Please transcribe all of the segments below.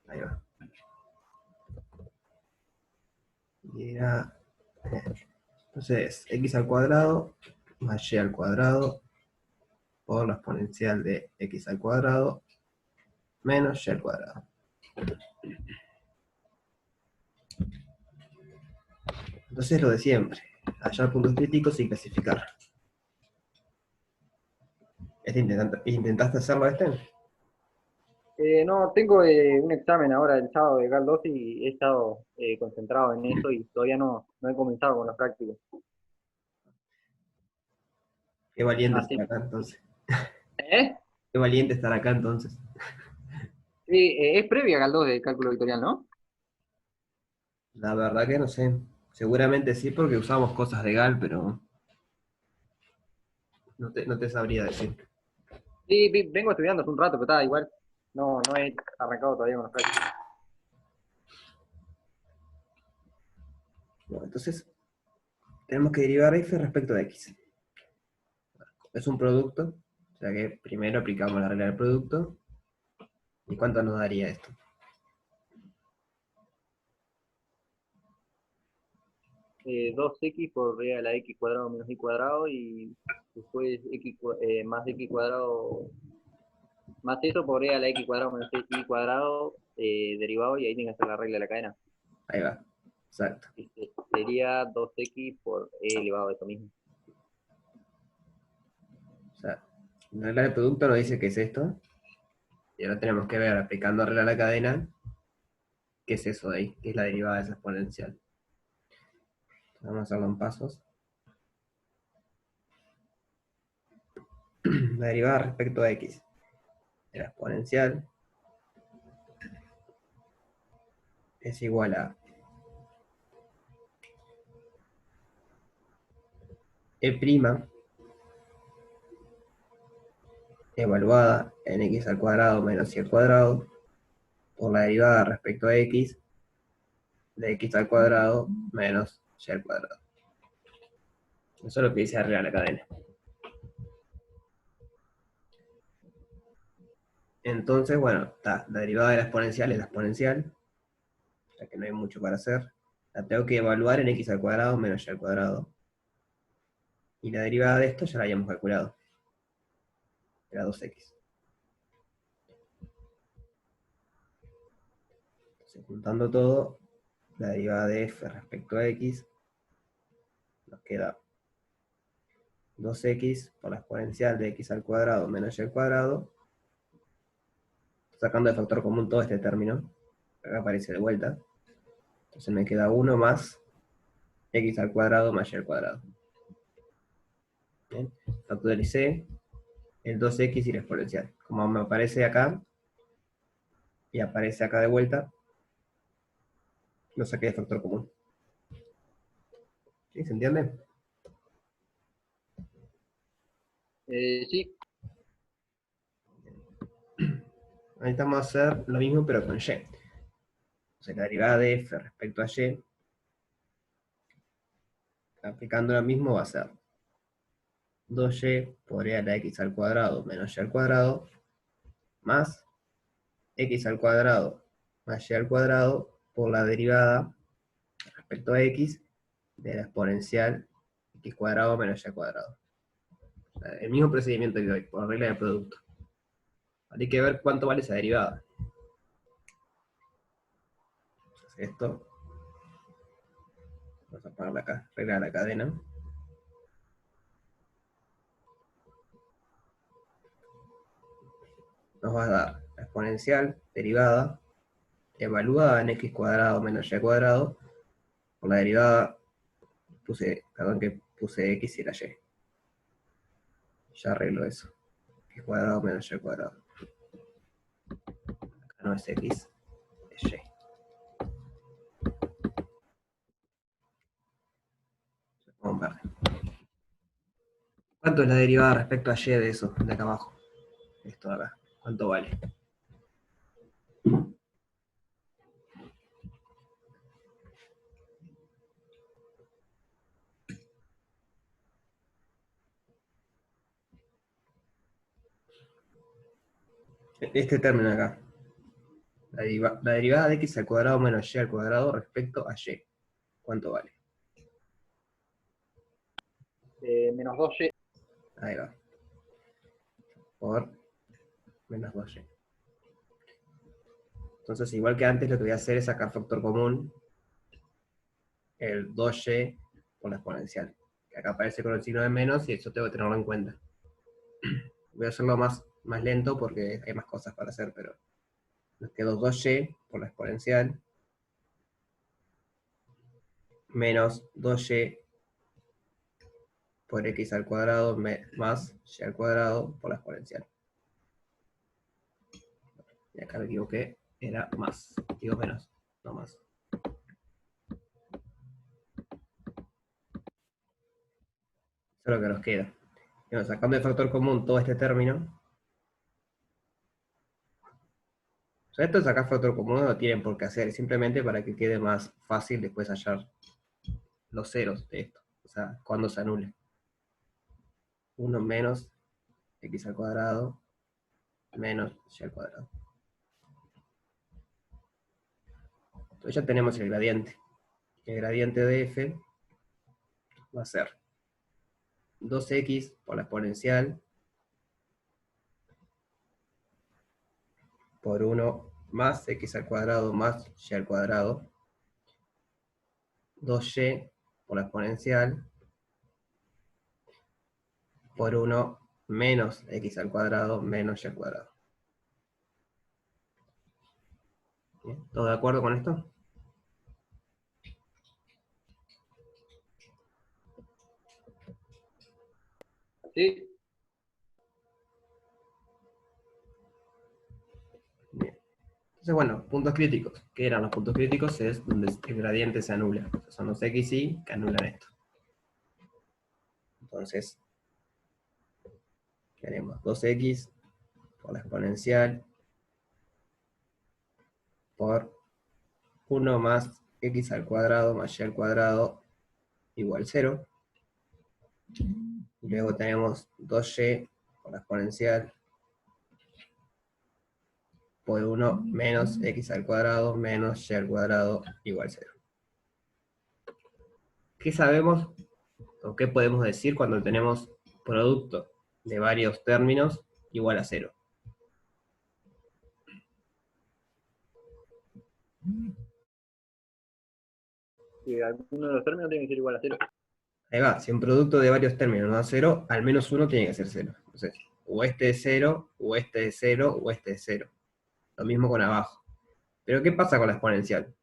Ahí va. Y era, entonces, x al cuadrado más y al cuadrado por la exponencial de x al cuadrado menos y al cuadrado. Entonces lo de siempre, hallar puntos críticos y clasificar. ¿Intentaste hacerlo este? No, tengo un examen ahora el sábado de GAL 2 y he estado concentrado en eso y todavía no he comenzado con los prácticos. Qué valiente Así. estar acá entonces. ¿Eh? Qué valiente estar acá entonces. Sí, es previa GAL 2 de cálculo vectorial, ¿no? La verdad que no sé. Seguramente sí porque usamos cosas de GAL, pero no te sabría decir. Sí, vengo estudiando hace un rato, pero está igual. No he arrancado todavía con los prácticos. Bueno, entonces tenemos que derivar f respecto de x. Es un producto, o sea que primero aplicamos la regla del producto. ¿Y cuánto nos daría esto? 2x por r a la x cuadrado menos y cuadrado y después más x cuadrado más eso por r a la x cuadrado menos y cuadrado derivado y ahí tiene que hacer la regla de la cadena. Ahí va. Exacto. Sería 2x por e elevado a eso mismo. O sea, la regla del producto nos dice que es esto. Y ahora tenemos que ver, aplicando regla a la cadena, qué es eso de ahí, qué es la derivada de esa exponencial. Vamos a hacerlo en pasos. La derivada respecto a x de la exponencial es igual a e' evaluada en x al cuadrado menos y al cuadrado por la derivada respecto a x de x al cuadrado menos y al cuadrado. Eso es lo que dice arriba la cadena. Entonces, bueno, está, la derivada de la exponencial es la exponencial, o sea que no hay mucho para hacer. La tengo que evaluar en x al cuadrado menos y al cuadrado. Y la derivada de esto ya la habíamos calculado. Era 2x. Entonces, juntando todo, la derivada de f respecto a x nos queda 2x por la exponencial de x al cuadrado menos y al cuadrado, sacando de factor común todo este término, acá aparece de vuelta, entonces me queda 1 más x al cuadrado más y al cuadrado. ¿Bien? Factoricé el 2x y la exponencial. Como me aparece acá, y aparece acá de vuelta, lo saqué de factor común. ¿Sí? ¿Se entiende? Sí, Necesitamos hacer lo mismo pero con y. Entonces la derivada de f respecto a y, aplicando lo mismo, va a ser 2y por e a la x al cuadrado menos y al cuadrado, más x al cuadrado más y al cuadrado por la derivada respecto a x de la exponencial x cuadrado menos y al cuadrado. O sea, el mismo procedimiento que hoy, por regla de producto. Hay que ver cuánto vale esa derivada. Entonces esto, vamos a ponerle acá, regla de la cadena. Nos va a dar la exponencial derivada evaluada en x cuadrado menos y cuadrado por la derivada, perdón que puse x y era y. Ya arreglo eso. X cuadrado menos y cuadrado. Acá no es x, es y. Vamos a ver. ¿Cuánto es la derivada respecto a y de eso, de acá abajo? Esto de acá. ¿Cuánto vale? Este término acá. La derivada de x al cuadrado menos y al cuadrado respecto a y. ¿Cuánto vale? Menos 2y. Ahí va. Por menos 2y. Entonces, igual que antes, lo que voy a hacer es sacar factor común, el 2y por la exponencial. Que acá aparece con el signo de menos y eso tengo que tenerlo en cuenta. Voy a hacerlo más lento porque hay más cosas para hacer, pero nos quedó 2y por la exponencial menos 2y por x al cuadrado más y al cuadrado por la exponencial. Y acá me equivoqué, era más, digo menos, no más. Eso es lo que nos queda. Bueno, sacando de factor común todo este término. O sea, esto de sacar factor común no lo tienen por qué hacer, simplemente para que quede más fácil después hallar los ceros de esto. O sea, cuando se anule. 1 menos x al cuadrado menos y al cuadrado. Entonces ya tenemos el gradiente. El gradiente de f va a ser 2x por la exponencial por 1 más x al cuadrado más y al cuadrado, 2y por la exponencial por 1 menos x al cuadrado menos y al cuadrado. ¿Bien? ¿Todo de acuerdo con esto? ¿Sí? Bien. Entonces, bueno, puntos críticos. ¿Qué eran los puntos críticos? Es donde el gradiente se anula. O sea, son los x y que anulan esto. Entonces, ¿qué haremos? 2x por la exponencial por 1 más x al cuadrado más y al cuadrado igual 0. Y luego tenemos 2y por la exponencial por 1 menos x al cuadrado menos y al cuadrado igual 0. ¿Qué sabemos o qué podemos decir cuando tenemos producto de varios términos igual a 0? Que alguno de los términos tiene que ser igual a 0. Ahí va, si un producto de varios términos no da 0, al menos uno tiene que ser 0. Entonces, o este es 0, o este es 0, o este es 0. Lo mismo con abajo. Pero ¿qué pasa con la exponencial?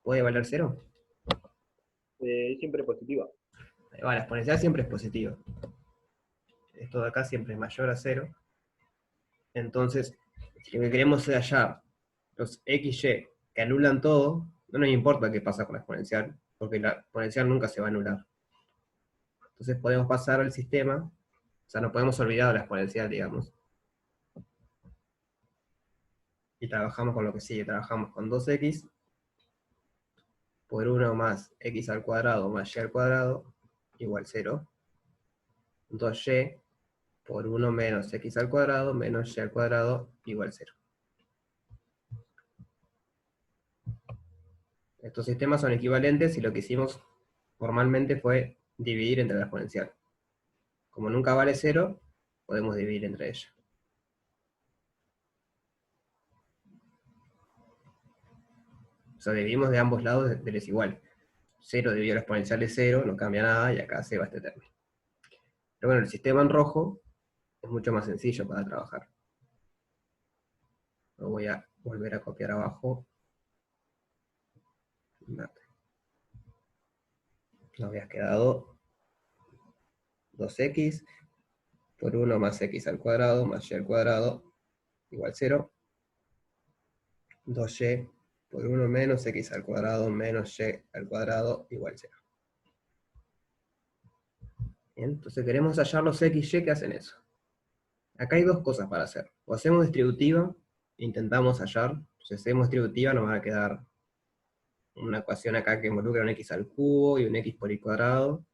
¿Puede valer 0? Es siempre positiva. Ahí va, la exponencial siempre es positiva. Esto de acá siempre es mayor a 0. Entonces, si lo que queremos es hallar los XY que anulan todo, no nos importa qué pasa con la exponencial, porque la exponencial nunca se va a anular. Entonces podemos pasar al sistema, o sea, no podemos olvidar de la exponencial, digamos. Y trabajamos con lo que sigue, trabajamos con 2x por 1 más x al cuadrado más y al cuadrado igual 0. 2y por 1 menos x al cuadrado menos y al cuadrado igual 0. Estos sistemas son equivalentes y lo que hicimos formalmente fue dividir entre la exponencial. Como nunca vale 0, podemos dividir entre ellas. O sea, dividimos de ambos lados del desigual. 0 dividido a la exponencial es 0, no cambia nada, y acá se va este término. Pero bueno, el sistema en rojo es mucho más sencillo para trabajar. Lo voy a volver a copiar abajo. Nos había quedado 2x por 1 más x al cuadrado más y al cuadrado igual 0. 2y por 1 menos x al cuadrado menos y al cuadrado igual 0. Bien, entonces queremos hallar los x, y que hacen eso. Acá hay dos cosas para hacer. O hacemos distributiva, e intentamos hallar. Si hacemos distributiva nos va a quedar una ecuación acá que involucra un x al cubo y un x por y cuadrado.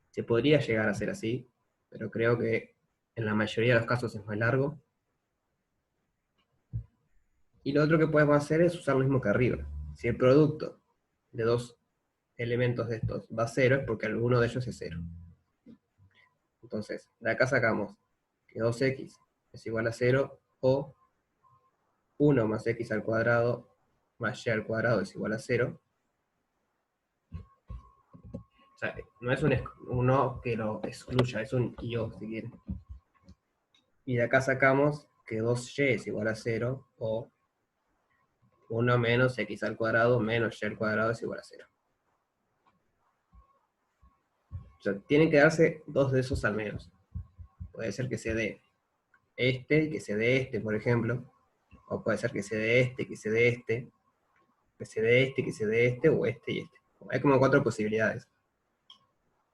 Se podría llegar a hacer así, pero creo que en la mayoría de los casos es más largo. Y lo otro que podemos hacer es usar lo mismo que arriba. Si el producto de dos elementos de estos va a 0, es porque alguno de ellos es 0. Entonces, de acá sacamos que 2x es igual a 0, o 1 más x al cuadrado más y al cuadrado es igual a 0. O sea, no es un o que lo excluya, es un y o, si quieren. Y de acá sacamos que 2y es igual a 0, o 1 menos x al cuadrado menos y al cuadrado es igual a 0. O sea, tienen que darse dos de esos al menos. Puede ser que se dé este y que se dé este, por ejemplo. O puede ser que se dé este, que se dé este, que se dé este, que se dé este, o este y este. Hay como 4 posibilidades.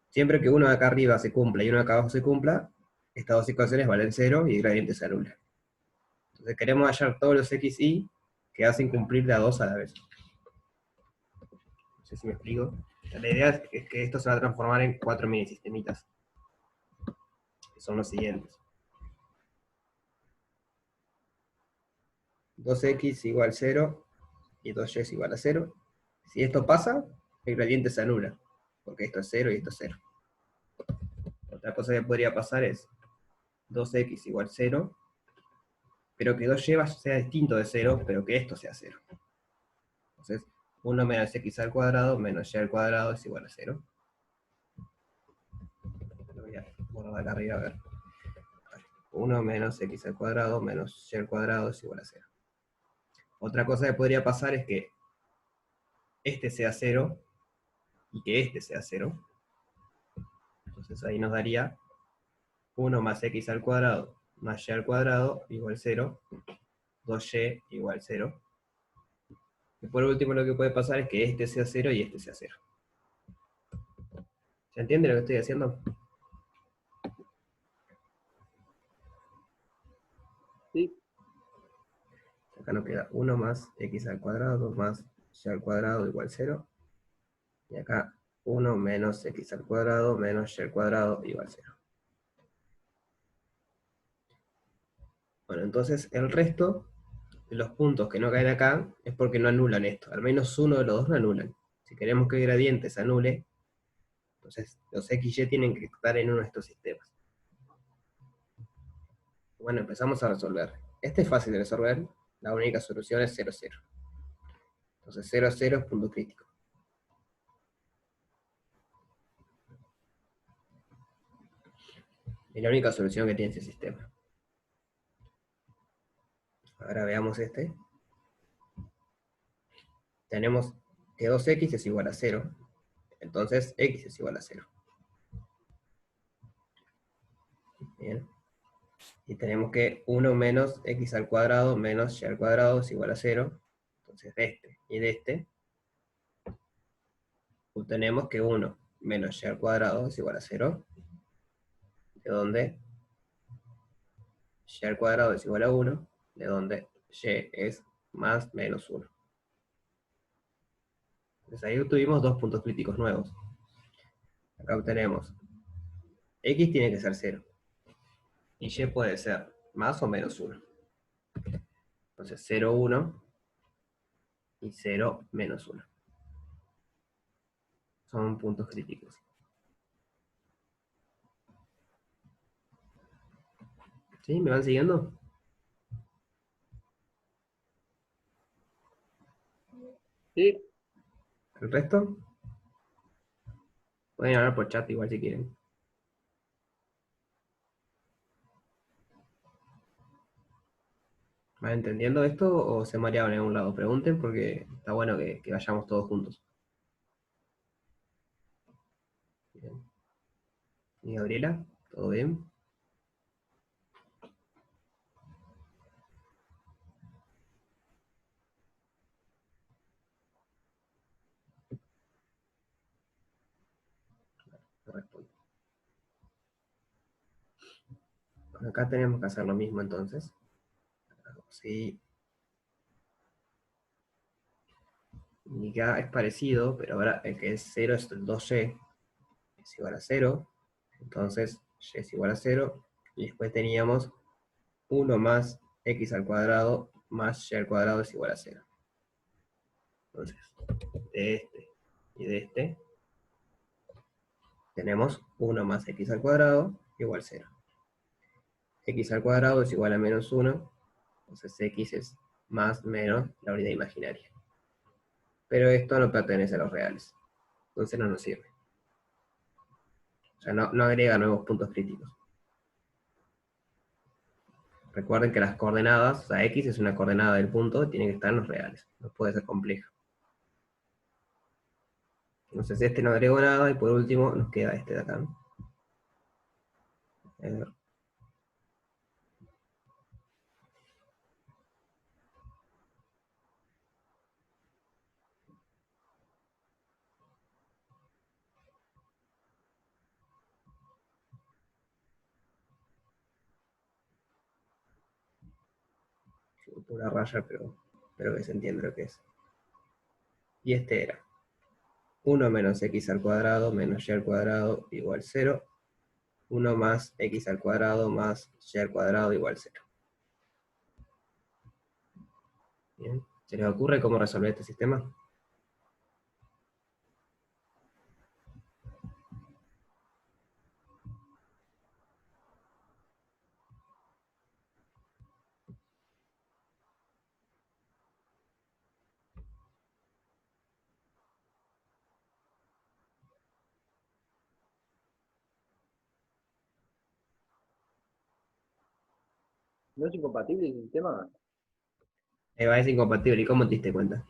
Siempre que uno de acá arriba se cumpla y uno de acá abajo se cumpla, estas dos ecuaciones valen 0 y el gradiente se anula. Entonces queremos hallar todos los x, y que hacen cumplir de a 2 a la vez. No sé si me explico. La idea es que esto se va a transformar en 4 mini sistemitas, que son los siguientes. 2x igual 0 y 2y es igual a 0. Si esto pasa, el gradiente se anula, porque esto es 0 y esto es 0. Otra cosa que podría pasar es 2x igual 0, pero que 2y sea distinto de 0, pero que esto sea 0. Entonces, 1 menos x al cuadrado menos y al cuadrado es igual a 0. Lo voy a poner acá arriba, a ver. 1 menos x al cuadrado menos y al cuadrado es igual a 0. Otra cosa que podría pasar es que este sea 0 y que este sea 0. Entonces ahí nos daría 1 más x al cuadrado más y al cuadrado igual 0, 2y igual 0. Y por último lo que puede pasar es que este sea 0 y este sea 0. ¿Se entiende lo que estoy haciendo? Sí. Acá nos queda 1 más x al cuadrado más y al cuadrado igual 0. Y acá 1 menos x al cuadrado menos y al cuadrado igual 0. Bueno, entonces el resto de los puntos que no caen acá es porque no anulan esto. Al menos uno de los dos no anulan. Si queremos que el gradiente se anule, entonces los xy tienen que estar en uno de estos sistemas. Bueno, empezamos a resolver. Este es fácil de resolver. La única solución es 0, 0. Entonces 0, 0 es punto crítico. Es la única solución que tiene este sistema. Ahora veamos este. Tenemos que 2x es igual a 0. Entonces x es igual a 0. Bien. Y tenemos que 1 menos x al cuadrado menos y al cuadrado es igual a 0. Entonces de este y de este obtenemos que 1 menos y al cuadrado es igual a 0. De donde y al cuadrado es igual a 1. De donde y es más menos 1. Entonces ahí tuvimos dos puntos críticos nuevos. Acá obtenemos x tiene que ser 0. Y y puede ser más o menos 1. Entonces 0, 1 y 0, menos 1. Son puntos críticos. ¿Sí? ¿Me van siguiendo? Sí. ¿El resto? Pueden hablar por chat igual si quieren. ¿Van entendiendo esto o se mareaban en algún lado? Pregunten porque está bueno que vayamos todos juntos. Bien. ¿Y Gabriela? ¿Todo bien? No responde. Bueno, acá tenemos que hacer lo mismo entonces. Sí. Y acá es parecido, pero ahora el que es 0 es el 2y. Es igual a 0. Entonces y es igual a 0. Y después teníamos 1 más x al cuadrado más y al cuadrado es igual a 0. Entonces, de este y de este, tenemos 1 más x al cuadrado igual 0. X al cuadrado es igual a menos 1, entonces x es más menos la unidad imaginaria. Pero esto no pertenece a los reales, entonces no nos sirve. O sea, no agrega nuevos puntos críticos. Recuerden que las coordenadas, o sea, x es una coordenada del punto, tiene que estar en los reales, no puede ser complejo. Entonces este no agrego nada, y por último nos queda este de acá, ¿no? Una raya, pero que se entiende lo que es. Y este era 1 menos x al cuadrado menos y al cuadrado igual 0. 1 más x al cuadrado más y al cuadrado igual 0. Bien. ¿Se les ocurre cómo resolver este sistema? ¿No es incompatible el sistema? Es incompatible. ¿Y cómo te diste cuenta?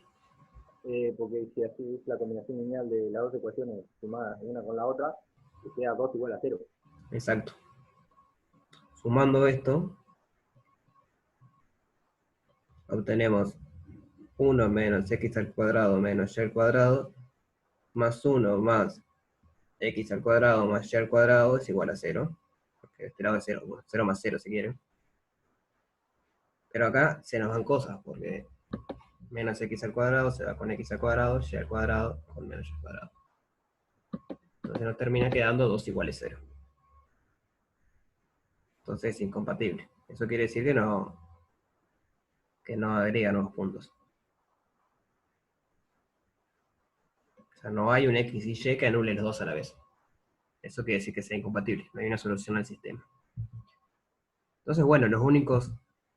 Porque si así es la combinación lineal de las dos ecuaciones sumadas una con la otra, que queda 2 igual a 0. Exacto. Sumando esto, obtenemos 1 menos x al cuadrado menos y al cuadrado, más 1 más x al cuadrado más y al cuadrado es igual a 0. Porque este lado es 0, bueno, 0 más 0 si quieren. Pero acá se nos van cosas, porque menos x al cuadrado se va con x al cuadrado, y al cuadrado con menos y al cuadrado. Entonces nos termina quedando 2 iguales 0. Entonces es incompatible. Eso quiere decir que no agrega nuevos puntos. O sea, no hay un x y y que anule los dos a la vez. Eso quiere decir que sea incompatible. No hay una solución al sistema. Entonces, bueno, los únicos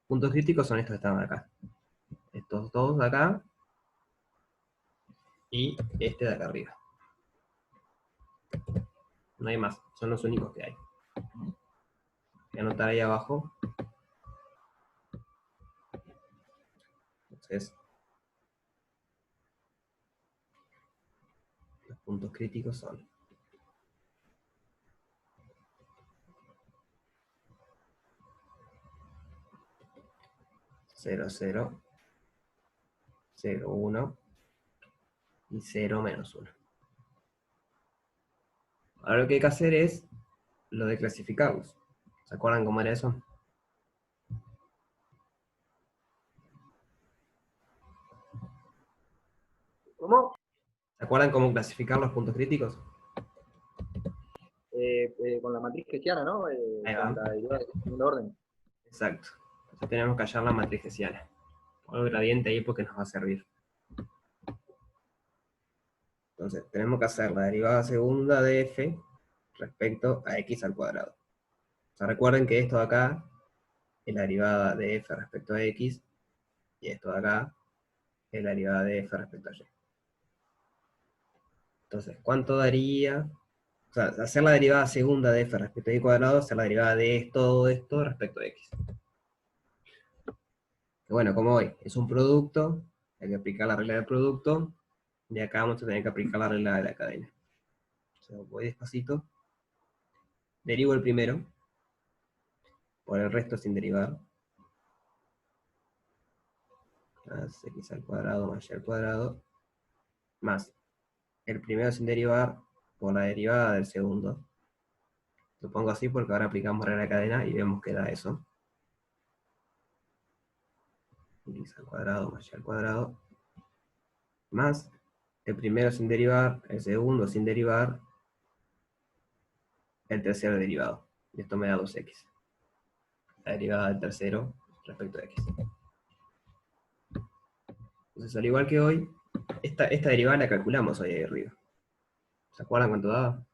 puntos críticos son estos que estaban acá. Estos dos de acá y este de acá arriba. No hay más. Son los únicos que hay. Voy a anotar ahí abajo. Entonces, los puntos críticos son 0, 0, 0, 1 y 0 menos 1. Ahora lo que hay que hacer es lo de clasificarlos. ¿Se acuerdan cómo era eso? ¿Cómo? ¿Se acuerdan cómo clasificar los puntos críticos? Con la matriz hessiana, ¿no? Ahí Con va. la derivada de segundo orden. Exacto. Entonces tenemos que hallar la matriz hessiana. Pongo el gradiente ahí porque nos va a servir. Entonces tenemos que hacer la derivada segunda de f respecto a x al cuadrado. O sea, recuerden que esto de acá es la derivada de f respecto a x, y esto de acá es la derivada de f respecto a y. Entonces, ¿cuánto daría? O sea, hacer la derivada segunda de f respecto a y cuadrado, hacer la derivada de todo esto respecto a x. Que bueno, como hoy es un producto, hay que aplicar la regla del producto, y acá vamos a tener que aplicar la regla de la cadena. O sea, voy despacito, derivo el primero, por el resto sin derivar, más x al cuadrado más y al cuadrado, más el primero sin derivar por la derivada del segundo. Lo pongo así porque ahora aplicamos regla de cadena y vemos que da eso. X al cuadrado más y al cuadrado, más el primero sin derivar, el segundo sin derivar, el tercero derivado. Y esto me da 2x. La derivada del tercero respecto a x. Entonces, al igual que hoy, esta derivada la calculamos hoy ahí arriba. ¿Se acuerdan cuánto daba?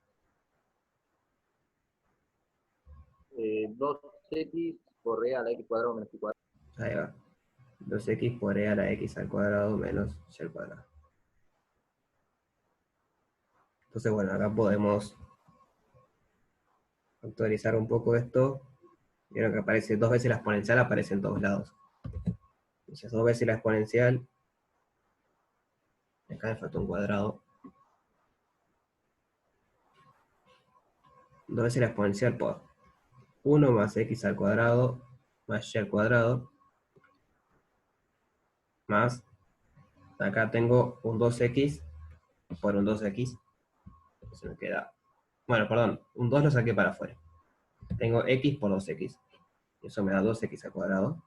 2x por e a la x cuadrado menos y cuadrado. Ahí va. 2x por e a la x al cuadrado menos y al cuadrado. Entonces, bueno, acá podemos actualizar un poco esto. Vieron que aparece 2 veces la exponencial, aparece en todos lados. Entonces, 2 veces la exponencial. Acá me faltó un cuadrado. 2 veces la exponencial por 1 más x al cuadrado más y al cuadrado más, acá tengo un 2x por un 2x. Se me queda, bueno, perdón, un 2 lo saqué para afuera. Tengo x por 2x. Eso me da 2x al cuadrado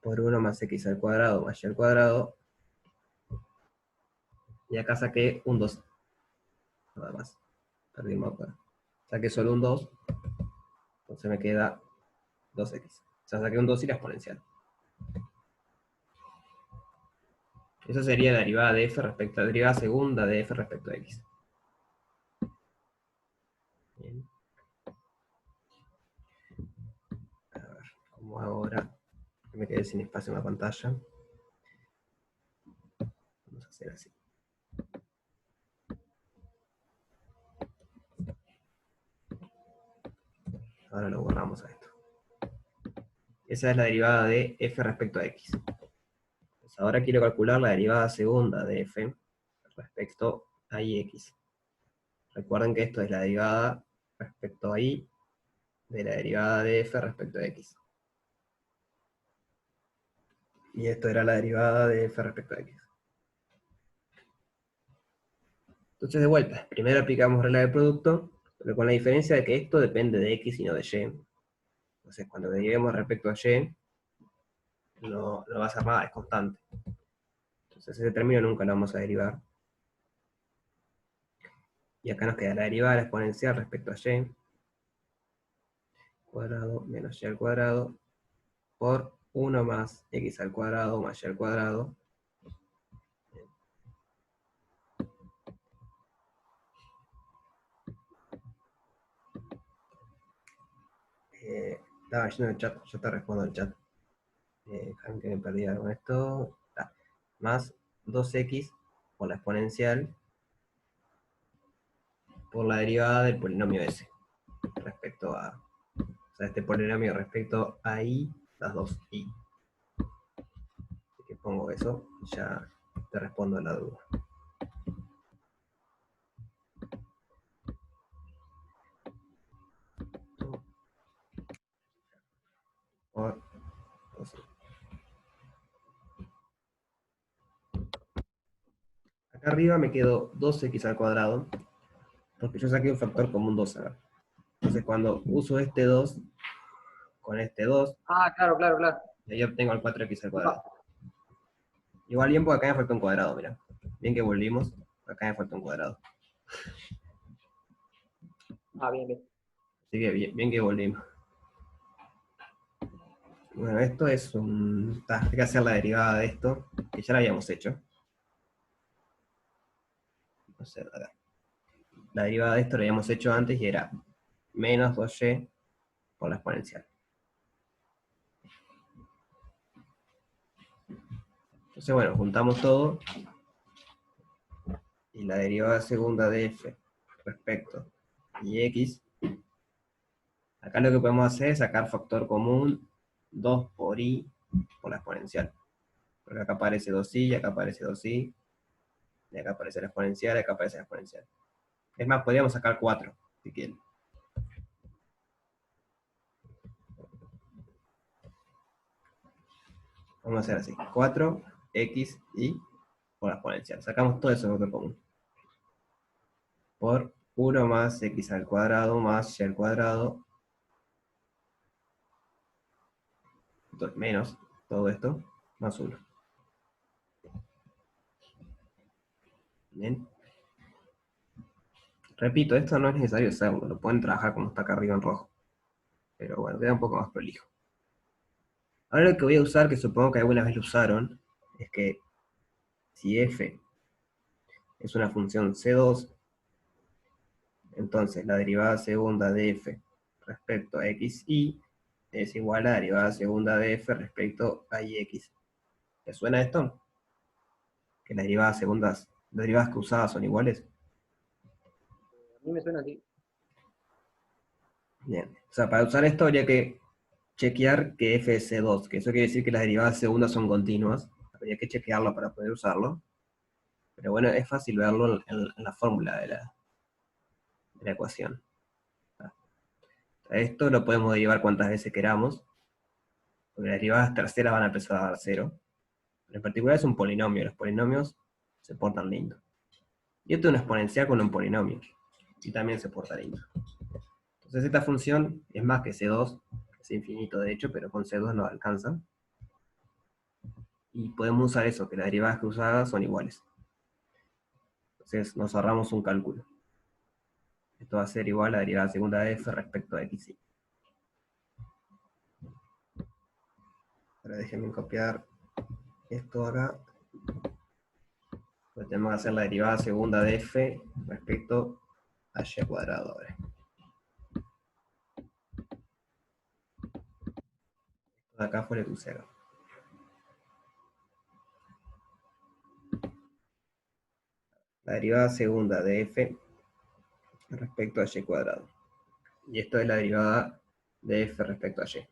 por 1 más x al cuadrado más y al cuadrado. Y acá saqué un 2. Nada más. Perdí el mapa. Saqué solo un 2. Entonces me queda 2x. O sea, saqué un 2 y la exponencial. Eso sería la derivada de f respecto a la derivada segunda de f respecto a x. Bien. A ver, como ahora me quedé sin espacio en la pantalla. Vamos a hacer así. Ahora lo borramos a esto. Esa es la derivada de f respecto a x. Pues ahora quiero calcular la derivada segunda de f respecto a x. Recuerden que esto es la derivada respecto a y de la derivada de f respecto a x. Y esto era la derivada de f respecto a x. Entonces, de vuelta, primero aplicamos regla de producto, pero con la diferencia de que esto depende de x y no de y. Entonces, cuando derivemos respecto a y, no va a ser nada, es constante. Entonces, ese término nunca lo vamos a derivar. Y acá nos queda la derivada de la exponencial respecto a y, cuadrado menos y al cuadrado, por 1 más x al cuadrado más y al cuadrado. Estaba yendo el chat, yo te respondo el chat. Dejan que me perdí con esto. Más 2x por la exponencial por la derivada del polinomio s respecto a, o sea, este polinomio respecto a y, las dos y. Así que pongo eso y ya te respondo la duda. Por 2. Acá arriba me quedo 2x al cuadrado, porque yo saqué un factor común 2 acá. Entonces cuando uso este 2 con este 2, Ah, claro, claro, claro. y ahí obtengo el 4x al Va. cuadrado. Igual bien porque acá me falta un cuadrado, mira. Bien que volvimos, acá me falta un cuadrado. Ah, bien, bien. Así que bien que volvimos. Bueno, esto es un... hay que hacer la derivada de esto, que ya la habíamos hecho. No sé, acá. La derivada de esto la habíamos hecho antes y era menos 2y por la exponencial. Entonces, bueno, juntamos todo. Y la derivada segunda de f respecto y x. Acá lo que podemos hacer es sacar factor común 2 por y por la exponencial. Porque acá aparece 2y, acá aparece 2y, y acá aparece la exponencial, y acá aparece la exponencial. Es más, podríamos sacar 4, si quieren. Vamos a hacer así, 4x y por la exponencial. Sacamos todo eso factor común. Por 1 más x al cuadrado más y al cuadrado. Entonces, menos todo esto, más 1. Bien. Repito, esto no es necesario hacerlo, lo pueden trabajar como está acá arriba en rojo. Pero bueno, queda un poco más prolijo. Ahora lo que voy a usar, que supongo que alguna vez lo usaron, es que si f es una función C2, entonces la derivada segunda de f respecto a xy es igual a la derivada segunda de f respecto a ix. ¿Te suena esto? Que las derivadas cruzadas son iguales. A mí me suena así. Bien. O sea, para usar esto habría que chequear que f es C2, que eso quiere decir que las derivadas segundas son continuas. Habría que chequearlo para poder usarlo. Pero bueno, es fácil verlo en la fórmula de la ecuación. Esto lo podemos derivar cuantas veces queramos, porque las derivadas terceras van a empezar a dar 0. Pero en particular es un polinomio, los polinomios se portan lindo. Y esto es una exponencial con un polinomio, y también se porta lindo. Entonces esta función es más que C2, es infinito de hecho, pero con C2 nos alcanza. Y podemos usar eso, que las derivadas cruzadas son iguales. Entonces nos ahorramos un cálculo. Esto va a ser igual a la derivada segunda de f respecto a xy. Ahora déjenme copiar esto acá. Pues tenemos que hacer la derivada segunda de f respecto a y cuadrado ahora. Esto de acá fue el crucero. La derivada segunda de f respecto a y cuadrado. Y esto es la derivada de f respecto a y.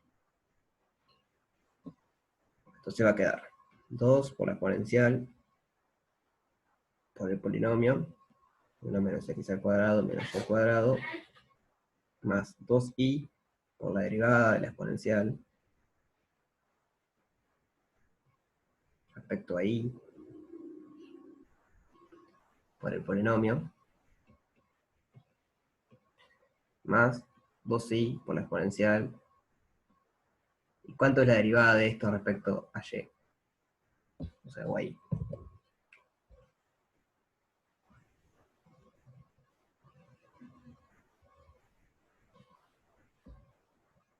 Entonces va a quedar 2 por la exponencial por el polinomio, 1 menos x al cuadrado menos y al cuadrado, más 2i por la derivada de la exponencial respecto a i por el polinomio, más 2i por la exponencial. ¿Y cuánto es la derivada de esto respecto a y? O sea, y.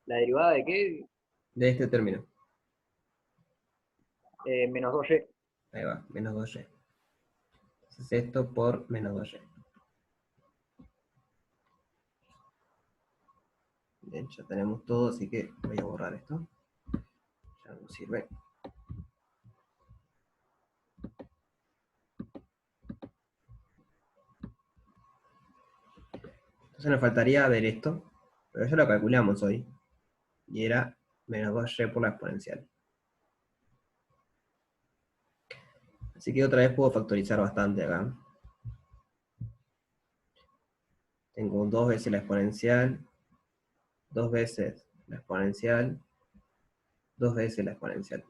¿La derivada de qué? De este término. Menos 2y. Ahí va, menos 2y. Entonces esto por menos 2y. Bien, ya tenemos todo, así que voy a borrar esto. Ya no sirve. Entonces nos faltaría ver esto, pero ya lo calculamos hoy. Y era menos 2y por la exponencial. Así que otra vez puedo factorizar bastante acá. Tengo 2 veces la exponencial, 2 veces la exponencial, 2 veces la exponencial.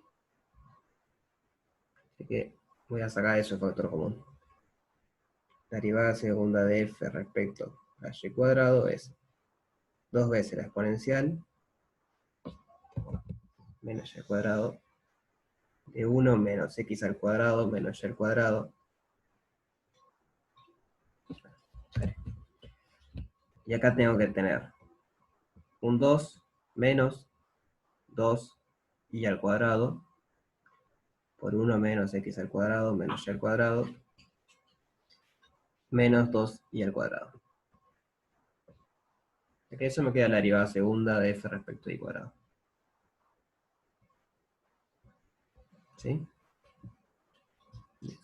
Así que voy a sacar eso de factor común. La derivada segunda de f respecto a y cuadrado es 2 veces la exponencial menos y al cuadrado de 1 menos x al cuadrado menos y al cuadrado. Y acá tengo que tener un 2 menos 2 y al cuadrado por 1 menos x al cuadrado menos y al cuadrado menos 2 y al cuadrado. De que eso me queda la derivada segunda de f respecto a y cuadrado. ¿Sí?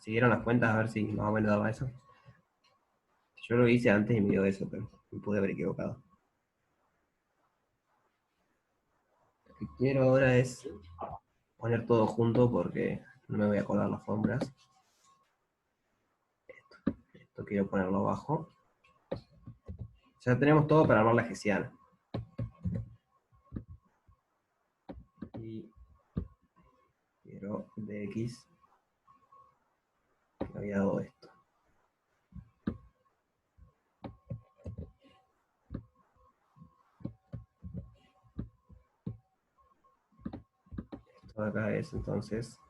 ¿Siguieron las cuentas a ver si más o menos daba eso? Yo lo hice antes y me dio eso, pero me pude haber equivocado. Lo que quiero ahora es poner todo junto porque no me voy a acordar las fórmulas. Esto quiero ponerlo abajo. Ya tenemos todo para armar la hessiana. Y quiero de x que había dado esto. Esto de acá es entonces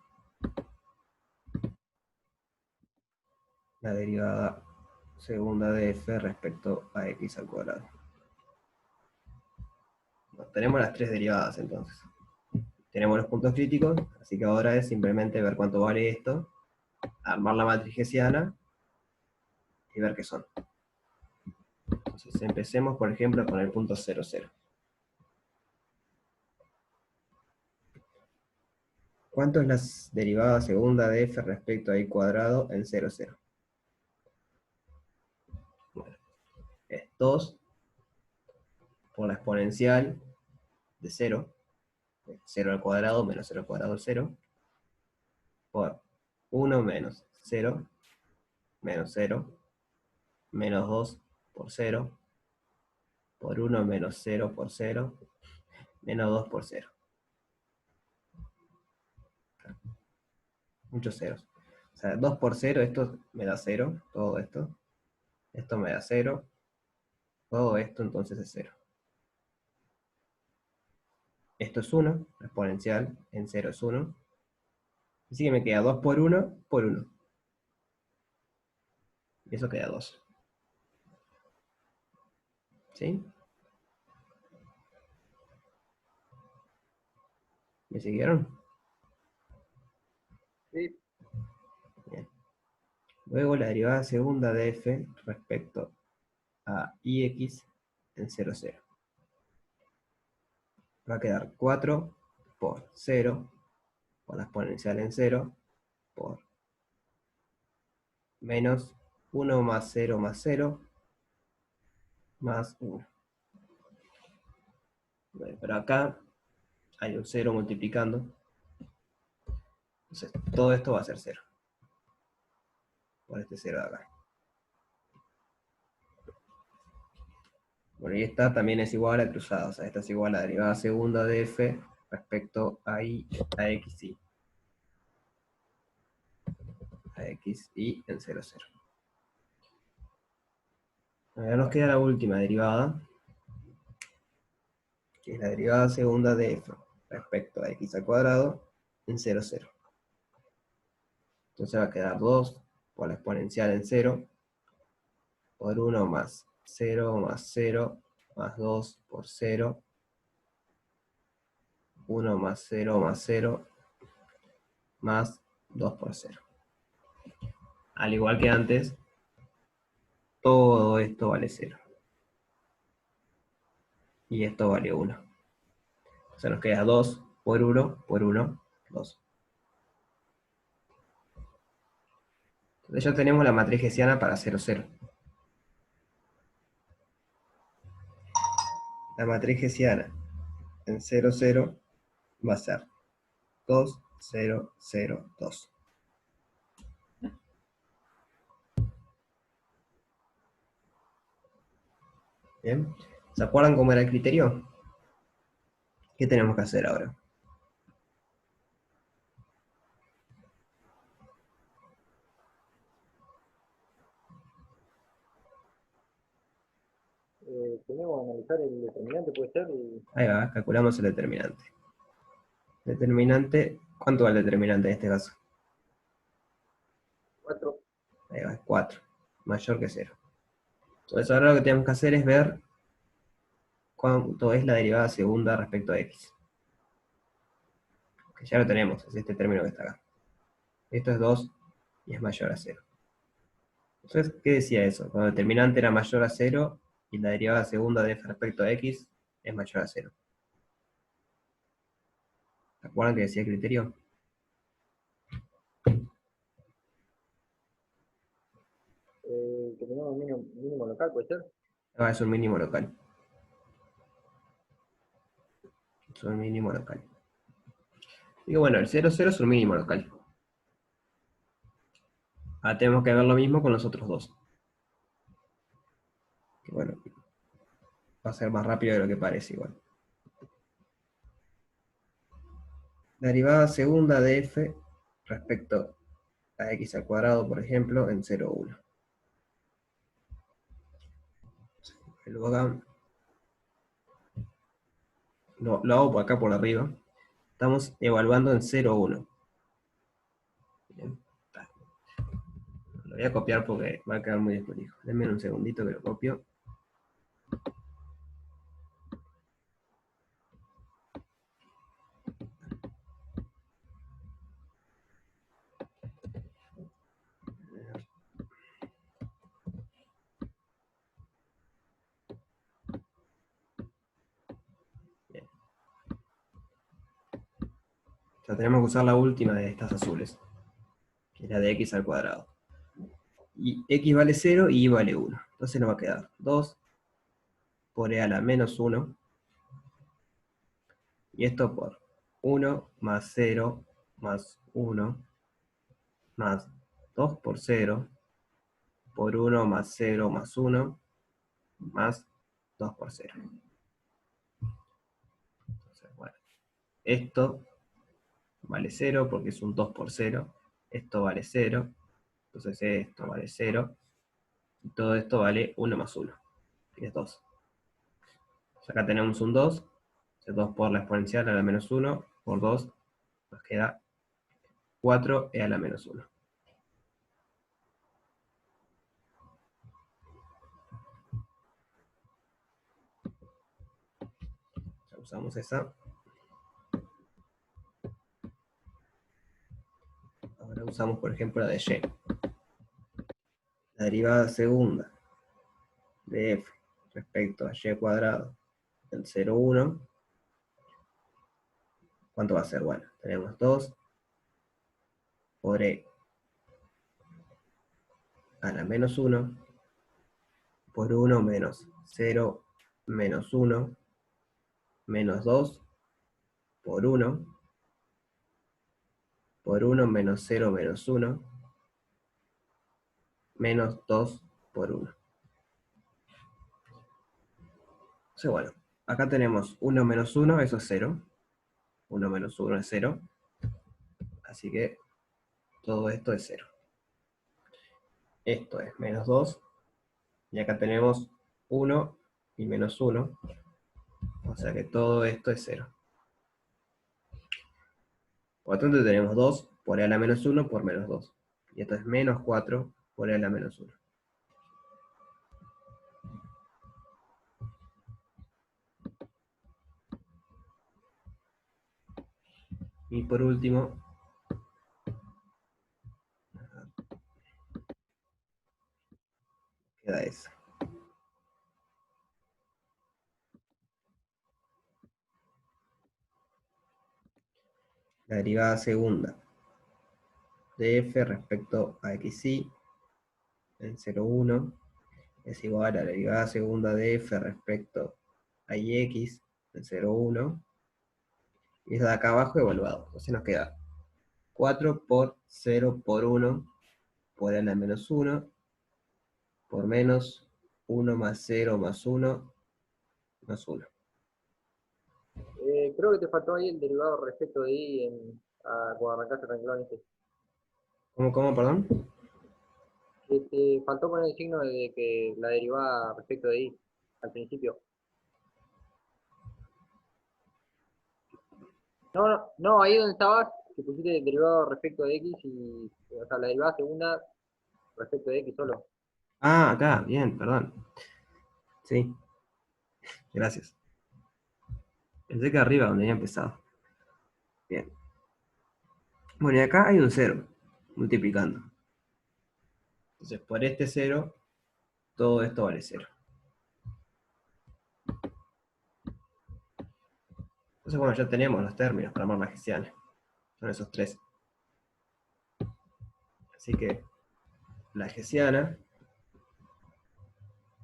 la derivada segunda de f respecto a x al cuadrado. Bueno, tenemos las tres derivadas entonces. tenemos los puntos críticos, así que ahora es simplemente ver cuánto vale esto, armar la matriz hessiana y ver qué son. Entonces empecemos, por ejemplo, con el punto 0, 0. ¿Cuánto es la derivada segunda de f respecto a y cuadrado en 0, 0? Bueno, es 2 por la exponencial de 0, 0 al cuadrado menos 0 al cuadrado es 0, por 1 menos 0, menos 0, menos 2 por 0, por 1 menos 0 por 0, menos 2 por 0. Muchos ceros. O sea, 2 por 0, esto me da 0, todo esto. Esto me da 0, todo esto entonces es 0. Esto es 1, la exponencial en 0 es 1. Así que me queda 2 por 1, por 1. Y eso queda 2. ¿Sí? ¿Me siguieron? Sí. Bien. Luego la derivada segunda de f respecto a ix en 0, 0. Va a quedar 4 por 0, por la exponencial en 0, por menos 1 más 0 más 0, más 1. Bueno, pero acá hay un 0 multiplicando. Entonces, todo esto va a ser 0. Por este 0 de acá. Bueno, y esta también es igual a cruzada. O sea, esta es igual a la derivada segunda de f respecto a y a xy. A xy en 0, 0. Ahora nos queda la última derivada, que es la derivada segunda de f respecto a x al cuadrado en 0, 0. Entonces va a quedar 2 por la exponencial en 0, por 1 más 0 más 0, más 2 por 0, 1 más 0 más 0, más 2 por 0. Al igual que antes, todo esto vale 0. Y esto vale 1. O sea, nos queda 2 por 1, por 1, 2. Entonces ya tenemos la matriz hessiana para 0, 0. La matriz hessiana en 0, 0 va a ser 2, 0, 0, 2. ¿Bien? ¿Se acuerdan cómo era el criterio? ¿Qué tenemos que hacer ahora? Tenemos que analizar el determinante, puede ser. Ahí va, calculamos el determinante. Determinante, ¿cuánto va el determinante en este caso? 4. Ahí va, es 4, mayor que 0. Entonces ahora lo que tenemos que hacer es ver cuánto es la derivada segunda respecto a x. Que ya lo tenemos, es este término que está acá. Esto es 2 y es mayor a 0. Entonces, ¿qué decía eso? Cuando el determinante era mayor a 0 y la derivada segunda de f respecto a x es mayor a 0. ¿Se acuerdan que decía el criterio? Que tenemos mínimo local, puede ser. Ah, es un mínimo local. Es un mínimo local. Y bueno, el 0, 0 es un mínimo local. Ahora tenemos que ver lo mismo con los otros dos. Que bueno, va a ser más rápido de lo que parece igual. La derivada segunda de f respecto a x al cuadrado, por ejemplo, en 0, 1. Luego acá, lo hago por acá por arriba. Estamos evaluando en 0, 1. Bien. Lo voy a copiar porque va a quedar muy desprolijo. Denme un segundito que lo copio. sea, tenemos que usar la última de estas azules, que es la de x al cuadrado. Y x vale 0 y y vale 1. Entonces nos va a quedar 2 por e a la menos 1. Y esto por 1 más 0 más 1 más 2 por 0 por 1 más 0 más 1 más 2 por 0. Entonces, bueno, esto vale 0 porque es un 2 por 0. Esto vale 0. Entonces esto vale 0. Y todo esto vale 1 más 1, que es 2. Entonces acá tenemos un 2. 2 por la exponencial a la menos 1 por 2 nos queda 4e a la menos 1. Ya usamos esa. Ahora usamos, por ejemplo, la de y. La derivada segunda de f respecto a y cuadrado del 0, 1. ¿Cuánto va a ser? Bueno, tenemos 2 por e a la menos 1 por 1 menos 0 menos 1 menos 2 por 1 por 1 menos 0 menos 1 menos 2 por 1. Entonces, bueno, acá tenemos 1 menos 1, eso es 0. 1 menos 1 es 0. Así que todo esto es 0. Esto es menos 2. Y acá tenemos 1 y menos 1. O sea que todo esto es 0. Por lo tanto tenemos 2 por e a la menos 1 por menos 2. Y esto es menos 4 por e a la menos 1. Y por último, queda esa. La derivada segunda de f respecto a xy en 0, 1 es igual a la derivada segunda de f respecto a ix en 0, 1. Y esa de acá abajo evaluado. Entonces nos queda 4 por 0 por 1 por e a la menos 1 por menos 1 más 0 más 1 más 1. Creo que te faltó ahí el derivado respecto de i cuando arrancaste el renglón este. ¿Cómo, perdón? Que te faltó poner el signo de que la derivada respecto de i al principio. No, no, no, ahí donde estabas, que pusiste el derivado respecto de x y, o sea, la derivada segunda respecto de x solo. Ah, acá, bien, perdón. Sí, gracias. Pensé que arriba donde había empezado. Bien. Bueno, y acá hay un 0, multiplicando. Entonces, por este 0, todo esto vale 0. Entonces, bueno, ya tenemos los términos para armar la hessiana. Son esos tres. Así que la hessiana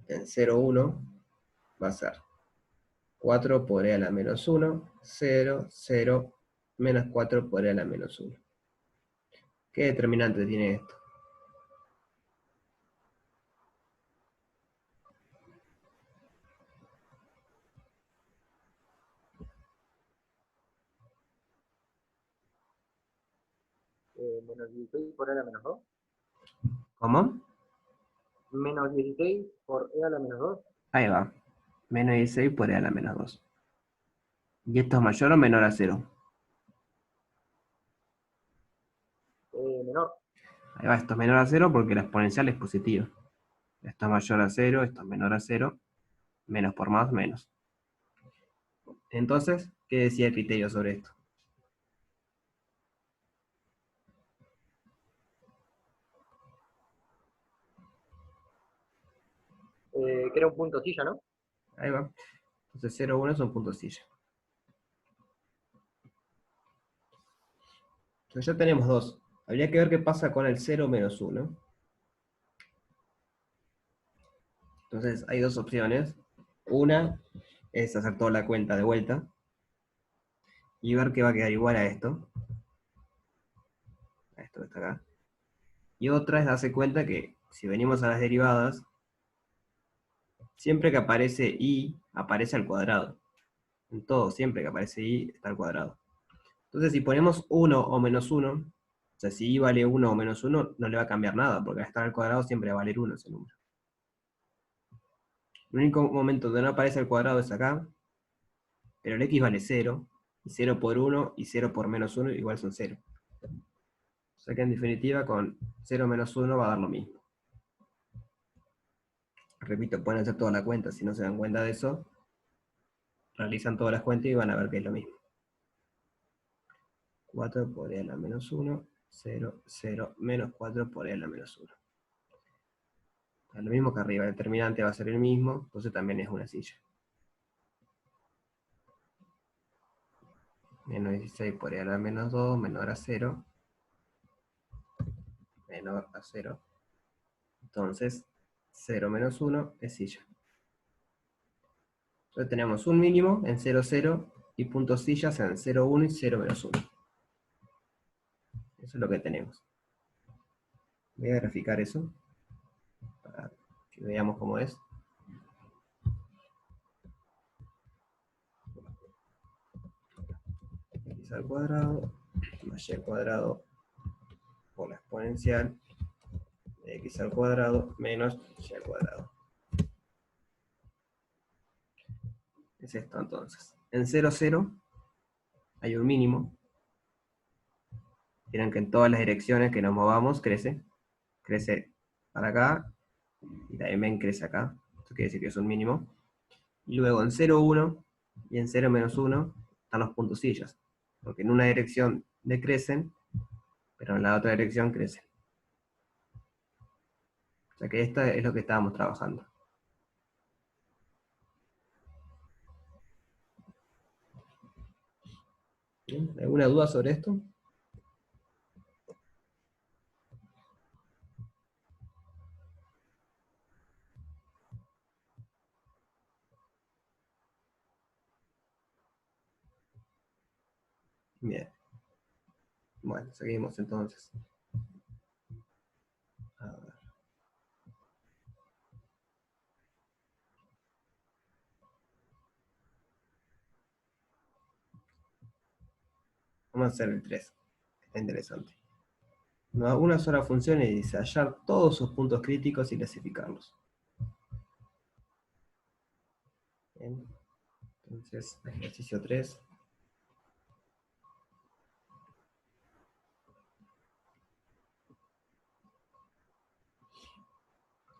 en 0, 1 va a ser 4 por e a la menos 1, 0, 0, menos 4 por e a la menos 1. ¿Qué determinante tiene esto? Menos 16 por e a la menos 2. ¿Cómo? Menos 16 por e a la menos 2. Ahí va. Menos 16 por e a la menos 2. ¿Y esto es mayor o menor a 0? Menor. Ahí va, esto es menor a 0 porque la exponencial es positiva. Esto es mayor a 0, esto es menor a 0. Menos por más, menos. Entonces, ¿qué decía el criterio sobre esto? Que era un punto silla, ¿no? Ahí va. Entonces 0, 1 son puntos silla. Entonces ya tenemos dos. Habría que ver qué pasa con el 0 menos 1. Entonces hay dos opciones. Una es hacer toda la cuenta de vuelta y ver que va a quedar igual a esto que está acá. Y otra es darse cuenta que si venimos a las derivadas, siempre que aparece y, aparece al cuadrado. En todo, siempre que aparece y, está al cuadrado. Entonces, si ponemos 1 o menos 1, o sea, si y vale 1 o menos 1, no le va a cambiar nada, porque al estar al cuadrado siempre va a valer 1 ese número. El único momento donde no aparece al cuadrado es acá, pero el x vale 0, y 0 por 1 y 0 por menos 1 igual son 0. O sea que en definitiva con 0 menos 1 va a dar lo mismo. Repito, pueden hacer toda la cuenta, si no se dan cuenta de eso, realizan todas las cuentas y van a ver que es lo mismo. 4 por e a la menos 1, 0, 0, menos 4 por e a la menos 1. Es lo mismo que arriba, el determinante va a ser el mismo, entonces también es una silla. Menos 16 por e a la menos 2, menor a 0, menor a 0. Entonces, 0 menos 1 es silla. Entonces tenemos un mínimo en 0, 0 y puntos sillas en 0, 1 y 0 menos 1. Eso es lo que tenemos. Voy a graficar eso para que veamos cómo es. X al cuadrado más y al cuadrado por la exponencial de x al cuadrado menos y al cuadrado. Es esto entonces. En 0, 0 hay un mínimo. Miren que en todas las direcciones que nos movamos crece. Crece para acá y también crece acá. Esto quiere decir que es un mínimo. Y luego en 0, 1 y en 0 menos 1 están los puntos sillas. Porque en una dirección decrecen, pero en la otra dirección crecen. O sea que esto es lo que estábamos trabajando. ¿Bien? ¿Alguna duda sobre esto? Bien. Bueno, seguimos entonces. A ver. Vamos a hacer el 3. Está interesante. Nos da una sola función y dice hallar todos sus puntos críticos y clasificarlos. Bien. Entonces, ejercicio 3.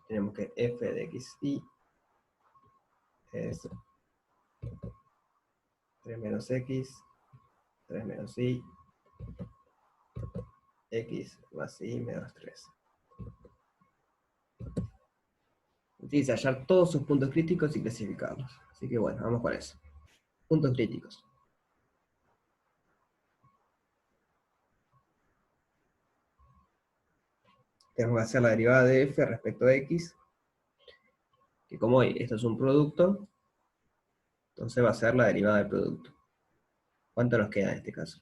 Tenemos que f de x y es 3 menos x, 3 menos y, x más y menos 3. Dice hallar todos sus puntos críticos y clasificarlos. Así que bueno, vamos con eso. Puntos críticos. Tenemos que hacer la derivada de f respecto a x, que como hoy esto es un producto, entonces va a ser la derivada del producto. ¿Cuánto nos queda en este caso?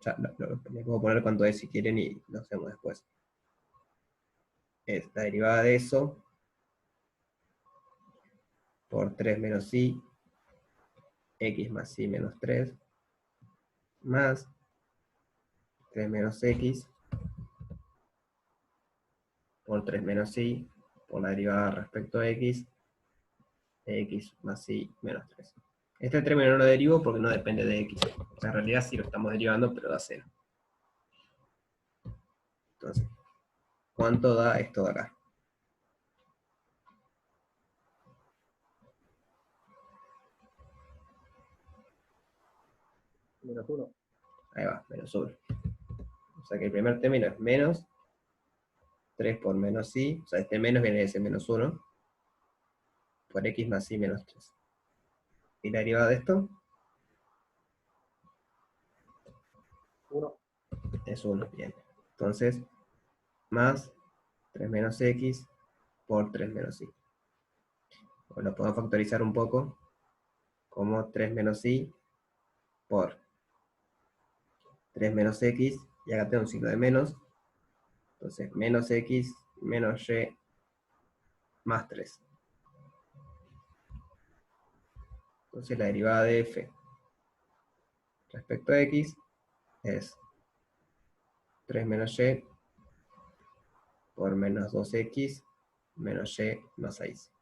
Ya, les puedo poner cuánto es si quieren y lo hacemos después. Es la derivada de eso por 3 menos y, x más y menos 3, más 3 menos x por 3 menos y, por la derivada respecto a x, de x más y menos 3. Este término no lo derivo porque no depende de x. O sea, en realidad sí lo estamos derivando, pero da 0. Entonces, ¿cuánto da esto de acá? Menos 1. Ahí va, menos 1. O sea que el primer término es menos 3 por menos y, o sea, este menos viene de ese menos 1, por x más y menos 3. ¿Y la derivada de esto? 1. Es 1, bien. Entonces, más 3 menos x por 3 menos y. O lo podemos factorizar un poco, como 3 menos y por 3 menos x, y acá tengo un signo de menos, entonces menos x menos y más 3. Entonces la derivada de f respecto a x es 3 menos y por menos 2x menos y más 6.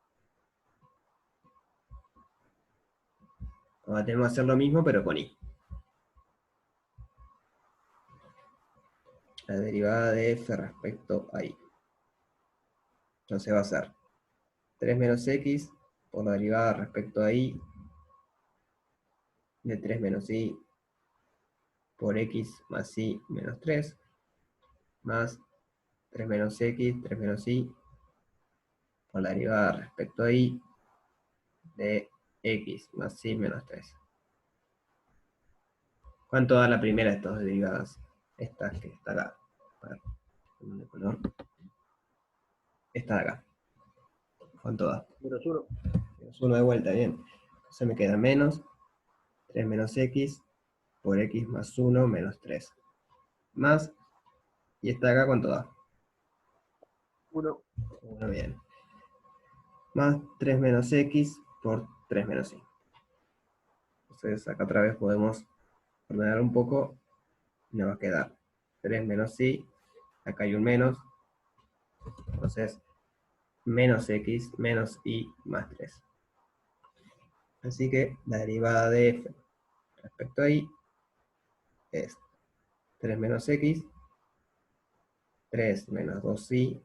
Ahora tenemos que hacer lo mismo pero con y. La derivada de f respecto a y. Entonces va a ser 3 menos x por la derivada respecto a y de 3 menos y por x más y menos 3, más 3 menos x, 3 menos y por la derivada respecto a y de x más y menos 3. ¿Cuánto da la primera de estas dos derivadas? Esta que está acá. A ver, de color. Esta de acá. ¿Cuánto da? Menos 1. Menos 1 de vuelta, bien. Entonces me queda menos 3 menos x por x más 1 menos 3. Más, y esta de acá, ¿cuánto da? 1. 1, bien. Más 3 menos x por 3 menos y. Entonces acá otra vez podemos ordenar un poco. Y nos va a quedar 3 menos y. Acá hay un menos. Entonces, menos x menos y más 3. Así que la derivada de f respecto a y es 3 menos x, 3 menos 2y,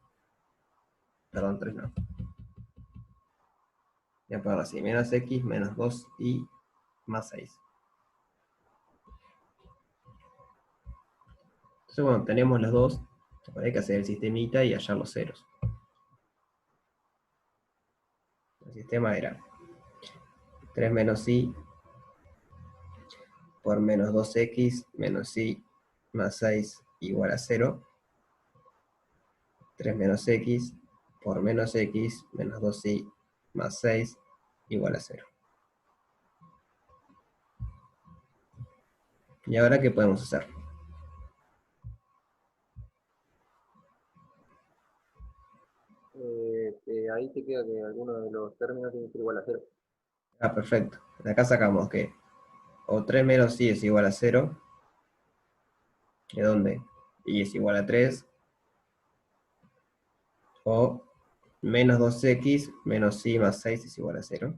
perdón, 3 no. Voy a ponerlo así, menos x menos 2y más 6. Entonces, bueno, tenemos los dos, hay que hacer el sistemita y hallar los ceros. El sistema era 3 menos y por menos 2x menos y más 6 igual a 0. 3 menos x por menos x menos 2y más 6 igual a 0. ¿Y ahora qué podemos hacer? Ahí te queda que alguno de los términos tiene que ser igual a 0. Ah, perfecto. De acá sacamos que o 3 menos y es igual a 0, ¿de dónde? Y es igual a 3, o menos 2x menos y más 6 es igual a 0.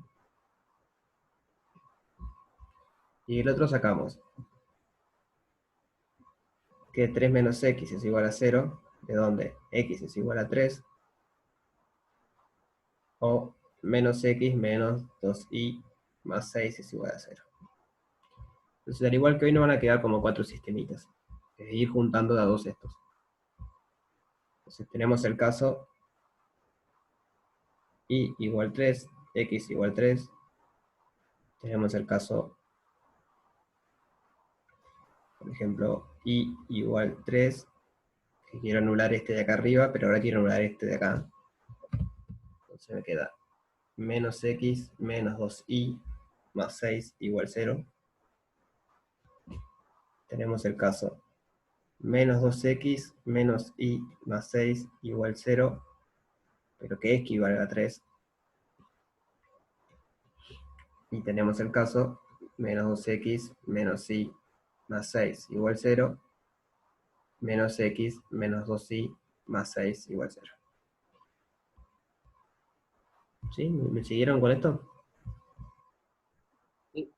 Y el otro sacamos que 3 menos x es igual a 0, ¿de dónde? X es igual a 3, o menos x menos 2y más 6 es igual a 0. Entonces, al igual que hoy, nos van a quedar como 4 sistemitas. Es ir juntando de a dos estos. Entonces, tenemos el caso y igual 3, x igual 3. Tenemos el caso, por ejemplo, y igual 3, que quiero anular este de acá arriba, pero ahora quiero anular este de acá. Entonces me queda menos x menos 2y más 6 igual 0. Tenemos el caso menos 2x menos y más 6 igual 0, pero que x valga 3. Y tenemos el caso menos 2x menos y más 6 igual 0, menos x menos 2y más 6 igual 0. ¿Sí? ¿Me siguieron con esto? Sí.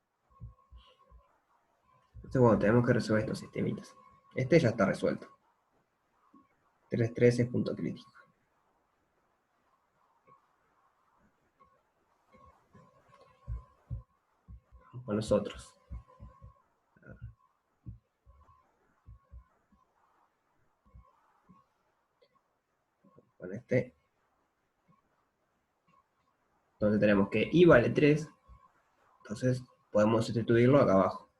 Entonces, bueno, tenemos que resolver estos sistemitas. Este ya está resuelto. 3,3 es punto crítico. Con los otros. Entonces tenemos que y vale 3, entonces podemos sustituirlo acá abajo.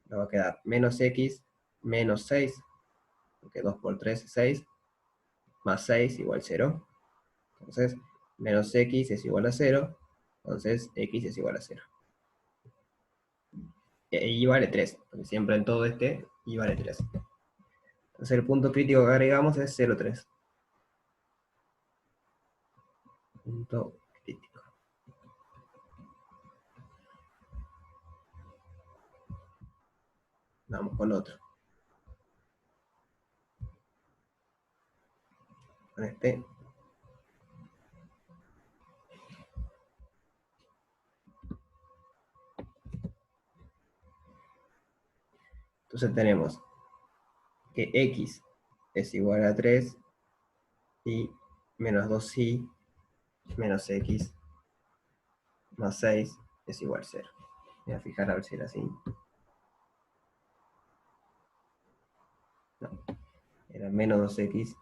Nos va a quedar menos x menos 6, porque 2 por 3 es 6, más 6 igual 0. Entonces, menos x es igual a 0, entonces x es igual a 0. Y vale 3, porque siempre en todo y vale 3. Entonces el punto crítico que agregamos es 0,3. Punto crítico. Vamos con otro. Con este. Entonces tenemos que x es igual a 3 y menos 2y menos x más 6 es igual a 0. Voy a fijar a ver si era así. No, era menos 2x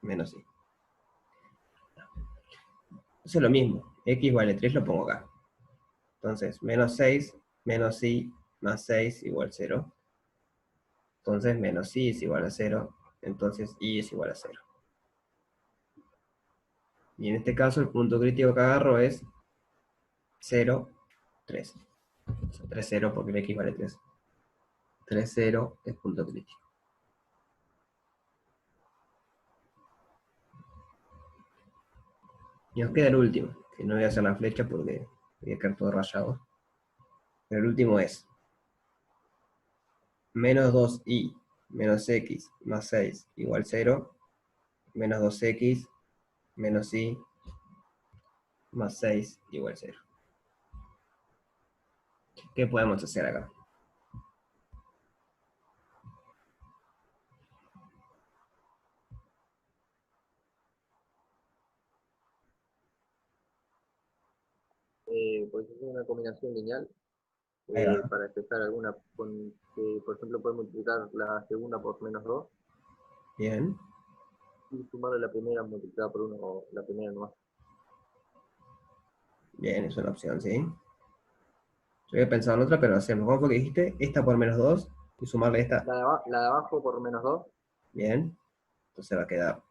menos y. Entonces lo mismo, x vale 3 lo pongo acá. Entonces, menos 6 menos y más 6 igual a 0. Entonces, menos y es igual a 0. Entonces, y es igual a 0. Y en este caso, el punto crítico que agarro es 0, 3. O sea, 3, 0 porque el x vale 3. 3, 0 es punto crítico. Y nos queda el último, que no voy a hacer la flecha porque voy a quedar todo rayado. Pero el último es menos 2y menos x más 6 igual 0. Menos 2x menos y más 6 igual 0. ¿Qué podemos hacer acá? Pues es una combinación lineal Ahí va. para expresar alguna, por ejemplo, podemos multiplicar la segunda por menos 2 Bien. y sumarle la primera multiplicada por 1 o la primera nomás. Bien, es una opción, ¿sí? Yo había pensado en otra, pero hacemos. ¿Cómo fue que dijiste? Esta por menos 2 y sumarle esta. La de abajo por menos 2 Bien. Entonces va a quedar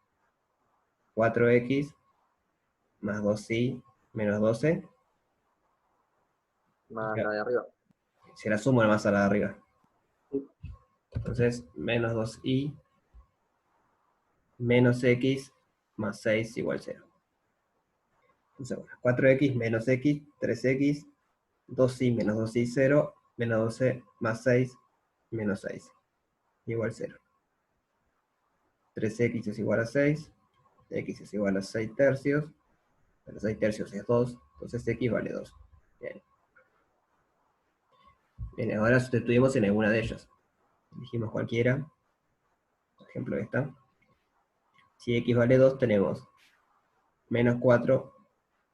4x más 2y menos 12. más la de arriba. Si la sumo más a la de arriba. Sí. Entonces, menos 2y menos x más 6 igual 0. Entonces, bueno, 4x menos x, 3x, 2y menos 2y 0, menos 12 más 6 menos 6 igual 0. 3x es igual a 6, x es igual a 6 tercios, pero 6 tercios es 2, entonces x vale 2. Bien. Bien, ahora sustituimos en alguna de ellas. Dijimos cualquiera, por ejemplo esta. Si x vale 2, tenemos menos 4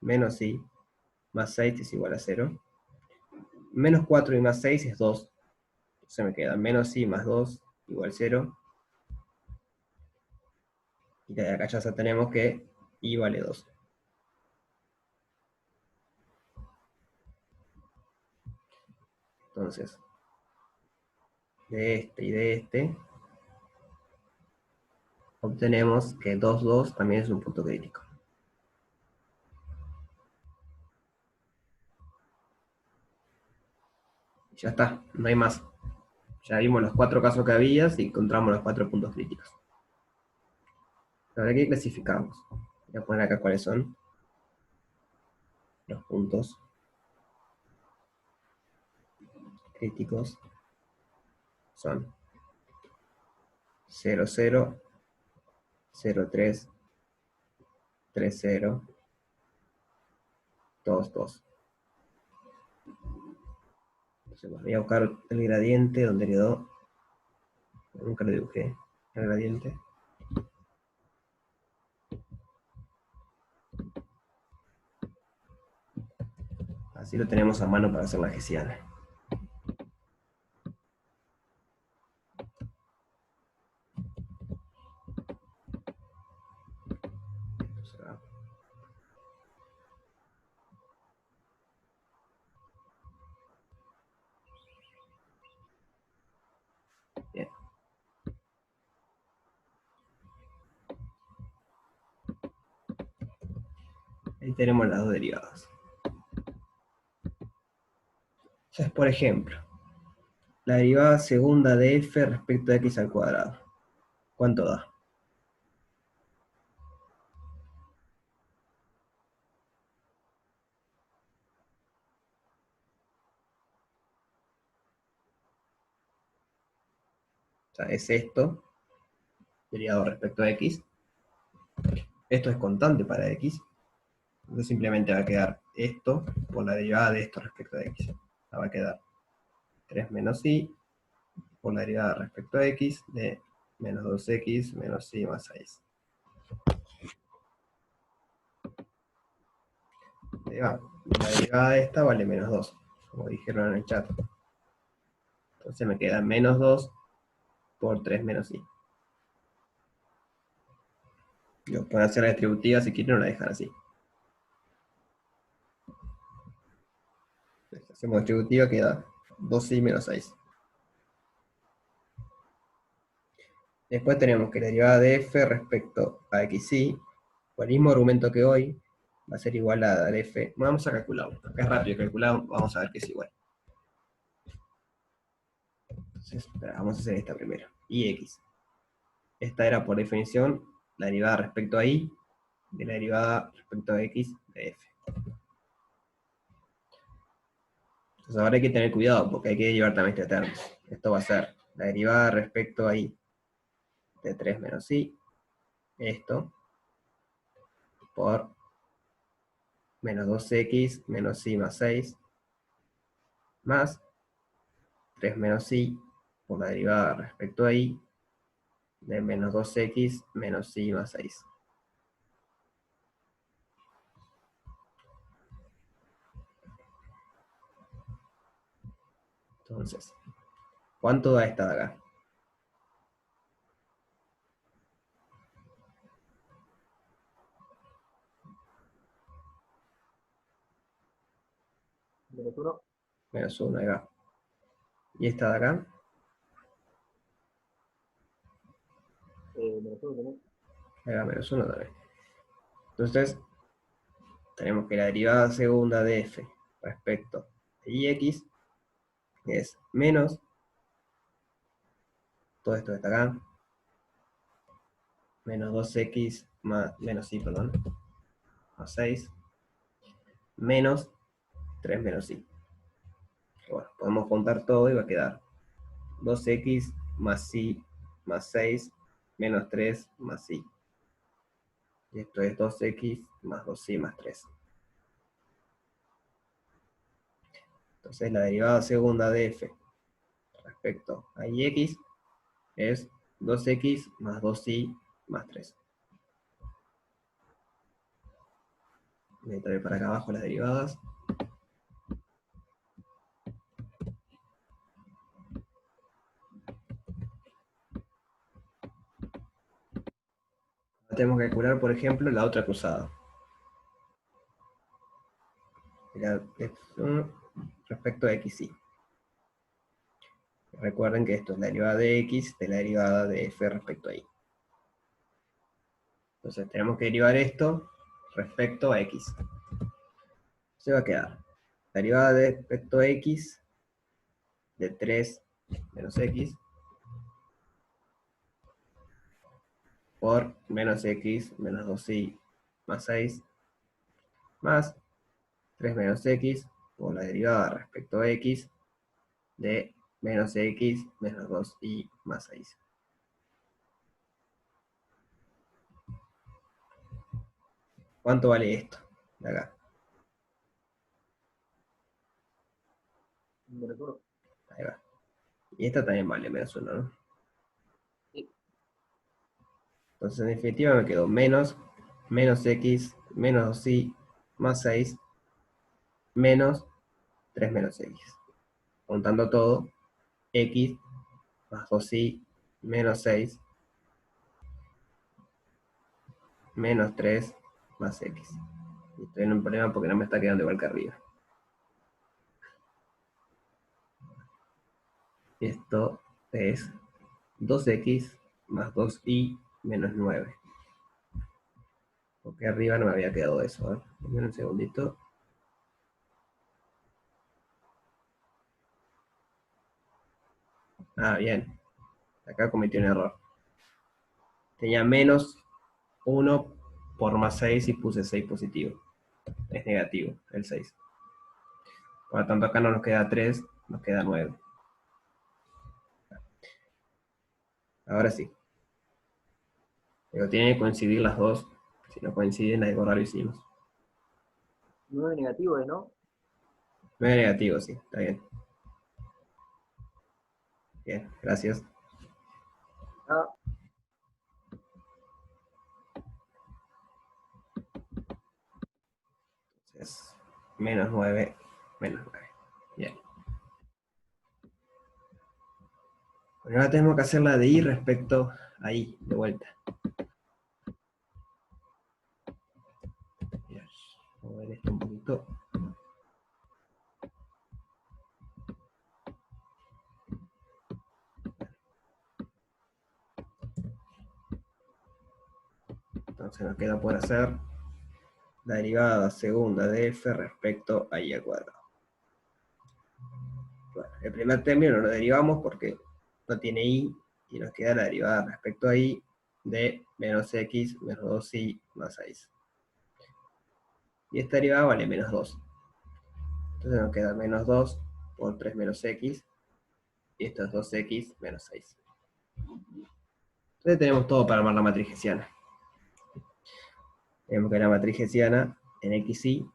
menos y más 6 es igual a 0. Menos 4 y más 6 es 2. Entonces me queda menos y más 2 igual a 0. Y de acá ya tenemos que y vale 2. Entonces, de este y de este, obtenemos que 2, 2 también es un punto crítico. Ya está, no hay más. Ya vimos los 4 casos que había y encontramos los 4 puntos críticos. Ahora que clasificamos. Voy a poner acá cuáles son los puntos críticos. Son 0, 0, 0, 3, 3, 0, 2, 2. Entonces voy a buscar el gradiente donde quedó. Nunca lo dibujé. El gradiente. Así lo tenemos a mano para hacer la hessiana. Ahí tenemos las dos derivadas. Entonces, por ejemplo, la derivada segunda de f respecto a x al cuadrado. ¿Cuánto da? O sea, es esto, derivado respecto a x. Esto es constante para x. Entonces simplemente va a quedar esto por la derivada de esto respecto a x. O sea, va a quedar 3 menos y por la derivada respecto a x de menos 2x menos y más 6. La derivada de esta vale menos 2, como dijeron en el chat. Entonces me queda menos 2 por 3 menos y. Pueden hacer la distributiva si quieren o la dejan así. Si hacemos distributiva queda 2y menos 6. Después tenemos que la derivada de f respecto a xy, por el mismo argumento que hoy, va a ser igual a la f. Bueno, vamos a calcularlo. Acá es rápido calcular, vamos a ver que es igual. Entonces, vamos a hacer esta primero. Y x. Esta era por definición la derivada respecto a y de la derivada respecto a x de f. Entonces ahora hay que tener cuidado porque hay que llevar también este término. Esto va a ser la derivada respecto a y de 3 menos y, esto, por menos 2x menos y más 6, más 3 menos y por la derivada respecto a y de menos 2x menos y más 6. Entonces, ¿cuánto da esta de acá? Menos 1. Menos 1 de acá. ¿Y esta de acá? Menos 1 también. Acá menos 1 también. Entonces, tenemos que la derivada segunda de f respecto de ix es menos, todo esto que está acá, menos 2x más, menos y, perdón, más 6, menos 3 menos y. Bueno, podemos juntar todo y va a quedar 2x más y más 6 menos 3 más y. Y esto es 2x más 2y más 3. Entonces la derivada segunda de f respecto a ix es 2x más 2y más 3. Voy a traer para acá abajo las derivadas. Tenemos que calcular, por ejemplo, la otra cruzada. Respecto a xy. Recuerden que esto es la derivada de x de la derivada de f respecto a y. Entonces tenemos que derivar esto respecto a x. Se va a quedar la derivada de respecto a x de 3 menos x por menos x menos 2y más 6 más 3 menos x por la derivada respecto a x de menos x menos 2y más 6. ¿Cuánto vale esto de acá? Menos 1. Ahí va. Y esta también vale menos 1, ¿no? Sí. Entonces en definitiva me quedó menos x menos 2y más 6 menos 3 menos x. Contando todo, x más 2y menos 6 menos 3 más x. Y estoy en un problema porque no me está quedando igual que arriba. Esto es 2x más 2y menos 9. Porque arriba no me había quedado eso. A ver, dame un segundito. Ah, bien. Acá cometí un error. Tenía menos 1 por más 6 y puse 6 positivo. Es negativo el 6. Por lo tanto, acá no nos queda 3, nos queda 9. Ahora sí. Pero tienen que coincidir las dos. Si no coinciden, algo raro hicimos. 9 negativo, ¿no? 9 negativo, sí, está bien. Bien, gracias. Ah, Entonces, menos 9, menos 9. Bien. Bueno, ahora tenemos que hacer la de y respecto a y, de vuelta. Bien, vamos a ver esto un poquito. Entonces nos queda por hacer la derivada segunda de f respecto a y al cuadrado. Bueno, el primer término lo derivamos porque no tiene y nos queda la derivada respecto a y de menos x menos 2y más 6. Y esta derivada vale menos 2. Entonces nos queda menos 2 por 3 menos x, y esto es 2x menos 6. Entonces tenemos todo para armar la matriz hessiana. Tenemos que la matriz hessiana en xy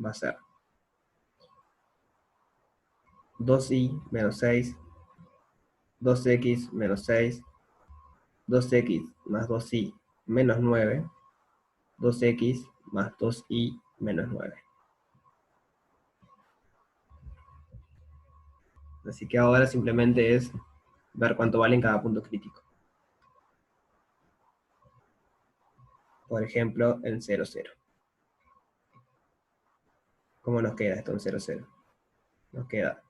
va a ser 2y menos 6, 2x menos 6, 2x más 2y menos 9, 2x más 2y menos 9. Así que ahora simplemente es ver cuánto vale en cada punto crítico. Por ejemplo, en 0, 0. ¿Cómo nos queda esto en 0, 0? Nos queda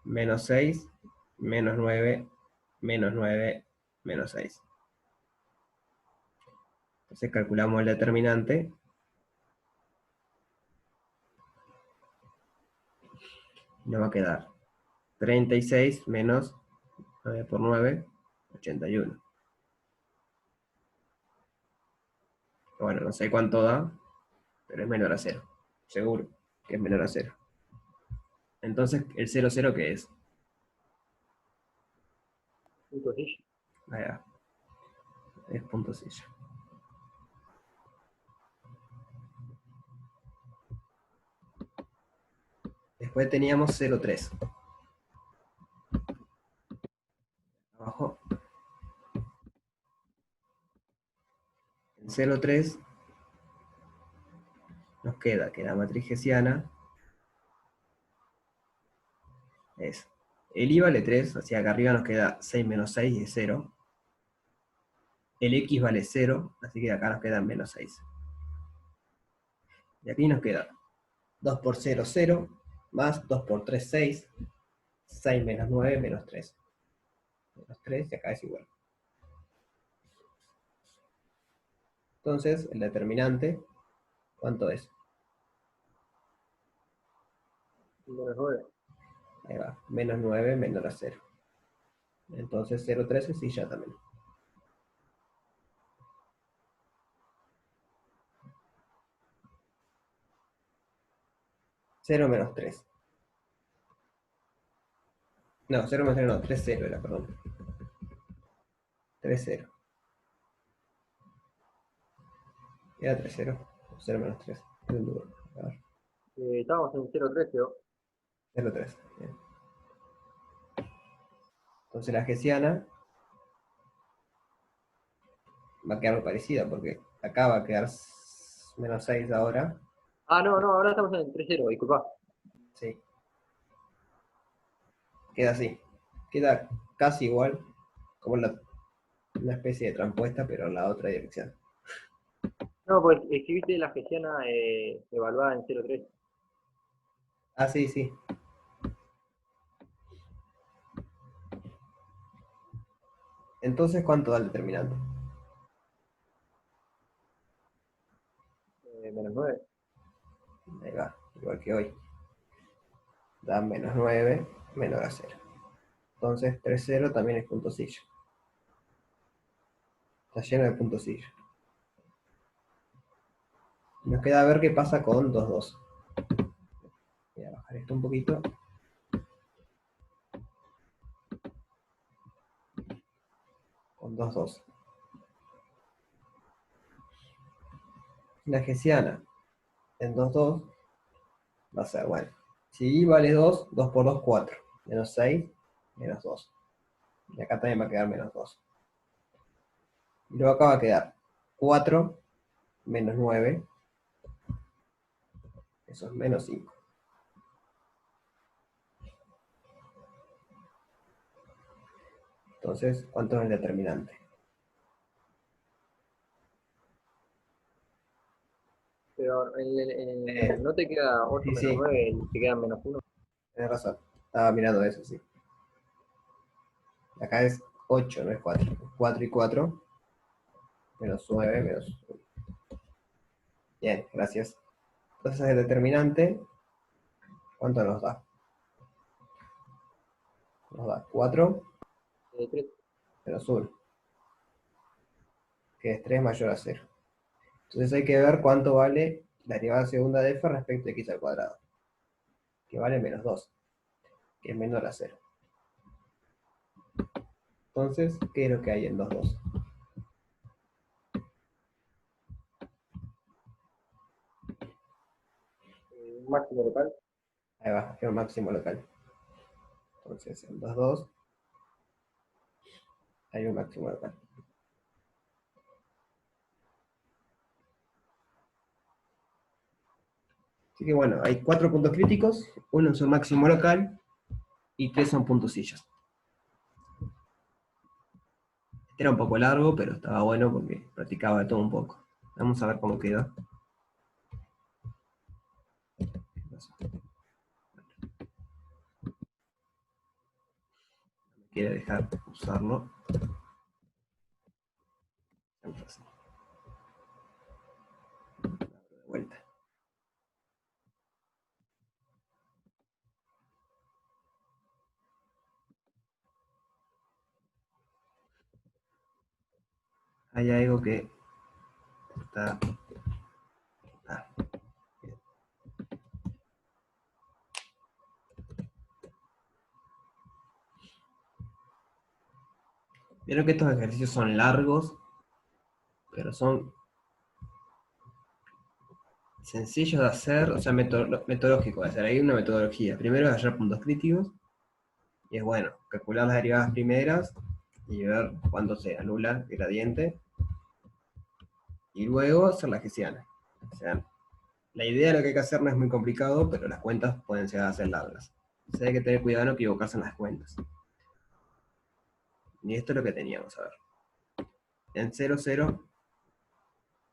menos 6, menos 9, menos 9, menos 6. Entonces calculamos el determinante. Y nos va a quedar 36 menos 9 por 9, 81. Bueno, no sé cuánto da, pero es menor a 0. Seguro que es menor a 0. Entonces, ¿el 0, 0 qué es? punto sí. Ahí va. Es punto silla. Después teníamos 0, 3. Abajo. En 0, 3 nos queda que la matriz hessiana es el y vale 3, así acá arriba nos queda 6 menos 6 es 0. El x vale 0, así que acá nos queda menos 6. Y aquí nos queda 2 por 0, 0, más 2 por 3, 6, 6 menos 9, menos 3. Menos 3 y acá es igual. Entonces, el determinante, ¿cuánto es? Menos 9. Ahí va, menos 9 menor a 0. Entonces 0,13 sí ya también. 0 menos 3. No, 0 menos 0 no, 3, 0 era, perdón. 3, 0. Era 3, 0. 0 menos 3. Es un duro. A ver, Estábamos en 0,13, ¿no? 0, 3. Bien. Entonces la hessiana va a quedar muy parecida porque acá va a quedar menos 6 ahora. Ah, no, no, ahora estamos en 3,0, disculpa. Sí, queda así. Queda casi igual, como una especie de trampuesta, pero en la otra dirección. No, pues escribiste la gestiana evaluada en 0,3. Ah, sí, sí. Entonces, ¿cuánto da el determinante? Menos 9. Ahí va, igual que hoy. Da menos 9 menor a 0. Entonces 3,0 también es puntosillo. Está lleno de puntosillo. Nos queda ver qué pasa con 2,2. Voy a bajar esto un poquito. Con 2,2. La hessiana en 2,2 va a ser, bueno, si i vale 2, 2 por 2, 4. Menos 6, menos 2. Y acá también va a quedar menos 2. Y luego acá va a quedar 4 menos 9. Eso es menos 5. Entonces, ¿cuánto es el determinante? Pero no te queda 8 Sí, menos sí, 9, te queda menos 1. tienes razón. Estaba mirando eso, sí. Acá es 8, no es 4. 4 y 4, menos 9, menos 1. Bien, gracias. Entonces el determinante, ¿cuánto nos da? Nos da 4 3. menos 1, que es 3 mayor a 0. Entonces hay que ver cuánto vale la derivada segunda de f respecto de x al cuadrado, que vale menos 2, que es menor a 0. Entonces, ¿qué es lo que hay en 2,2? Un máximo local. Ahí va, es un máximo local. Entonces, en 2,2 hay un máximo local. Así que bueno, hay 4 puntos críticos, uno es un máximo local y 3 son puntosillos. Este era un poco largo, pero estaba bueno porque practicaba de todo un poco. Vamos a ver cómo quedó. Quiere dejar usarlo. Entonces, de vuelta. Hay algo que está... Ah, bien. Vieron que estos ejercicios son largos, pero son sencillos de hacer, o sea, metodológicos de hacer. Hay una metodología. Primero es hallar puntos críticos, y es bueno, calcular las derivadas primeras y ver cuándo se anula el gradiente, y luego hacer la hessiana. O sea, la idea de lo que hay que hacer no es muy complicado, pero las cuentas pueden llegar a ser largas. O sea, hay que tener cuidado de no equivocarse en las cuentas. Y esto es lo que teníamos, a ver. En 0,0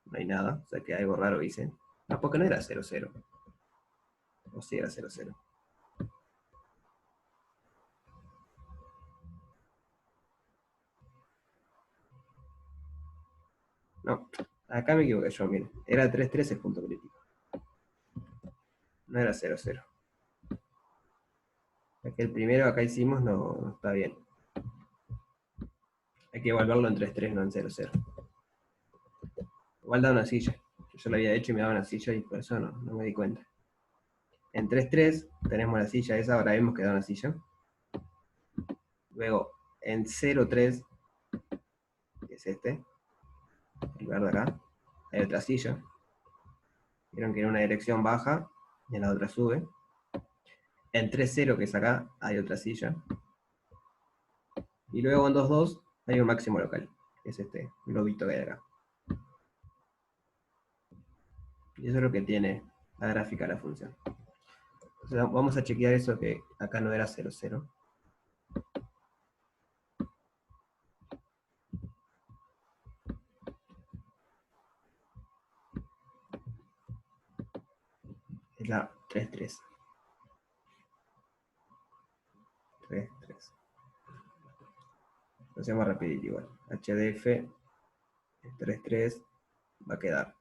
no hay nada, o sea que algo raro hice. Ah, porque no era 0,0. O sí era 0,0. No, acá me equivoqué yo, miren. Era 3,3 el punto crítico. No era 0,0. Que el primero acá hicimos no está bien. Hay que evaluarlo en 3,3, no en 0,0. Igual da una silla. Yo lo había hecho y me daba una silla y por eso no me di cuenta. En 3,3 tenemos la silla esa, ahora vemos que da una silla. Luego en 0,3, que es este, el verde acá, hay otra silla. Vieron que en una dirección baja y en la otra sube. En 3,0, que es acá, hay otra silla. Y luego en 2,2 hay un máximo local, que es este globito que hay acá. Y eso es lo que tiene la gráfica de la función. Entonces vamos a chequear eso que acá no era 0,0. Es la 3,3. 3,3. Lo hacemos rapidito igual. HDF 3,3 va a quedar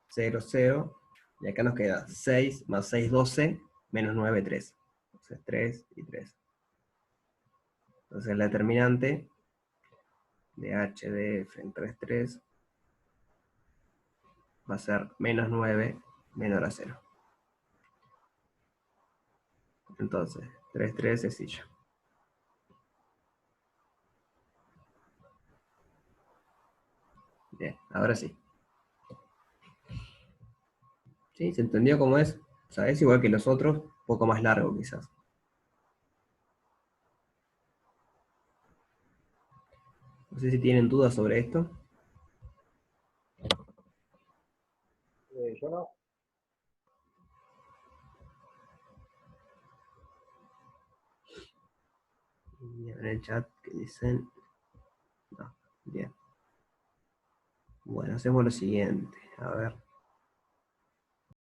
0, 0. Y acá nos queda 6 más 6, 12, menos 9, 3. Entonces 3 y 3. Entonces la determinante de h de f en 3, 3 va a ser menos 9 menor a 0. Entonces 3, 3 es sencillo. Bien, ahora sí. ¿Sí? ¿Se entendió cómo es? O sea, es igual que los otros, un poco más largo quizás. No sé si tienen dudas sobre esto. Yo no. Y en el chat que dicen... No, bien. Bueno, hacemos lo siguiente. A ver.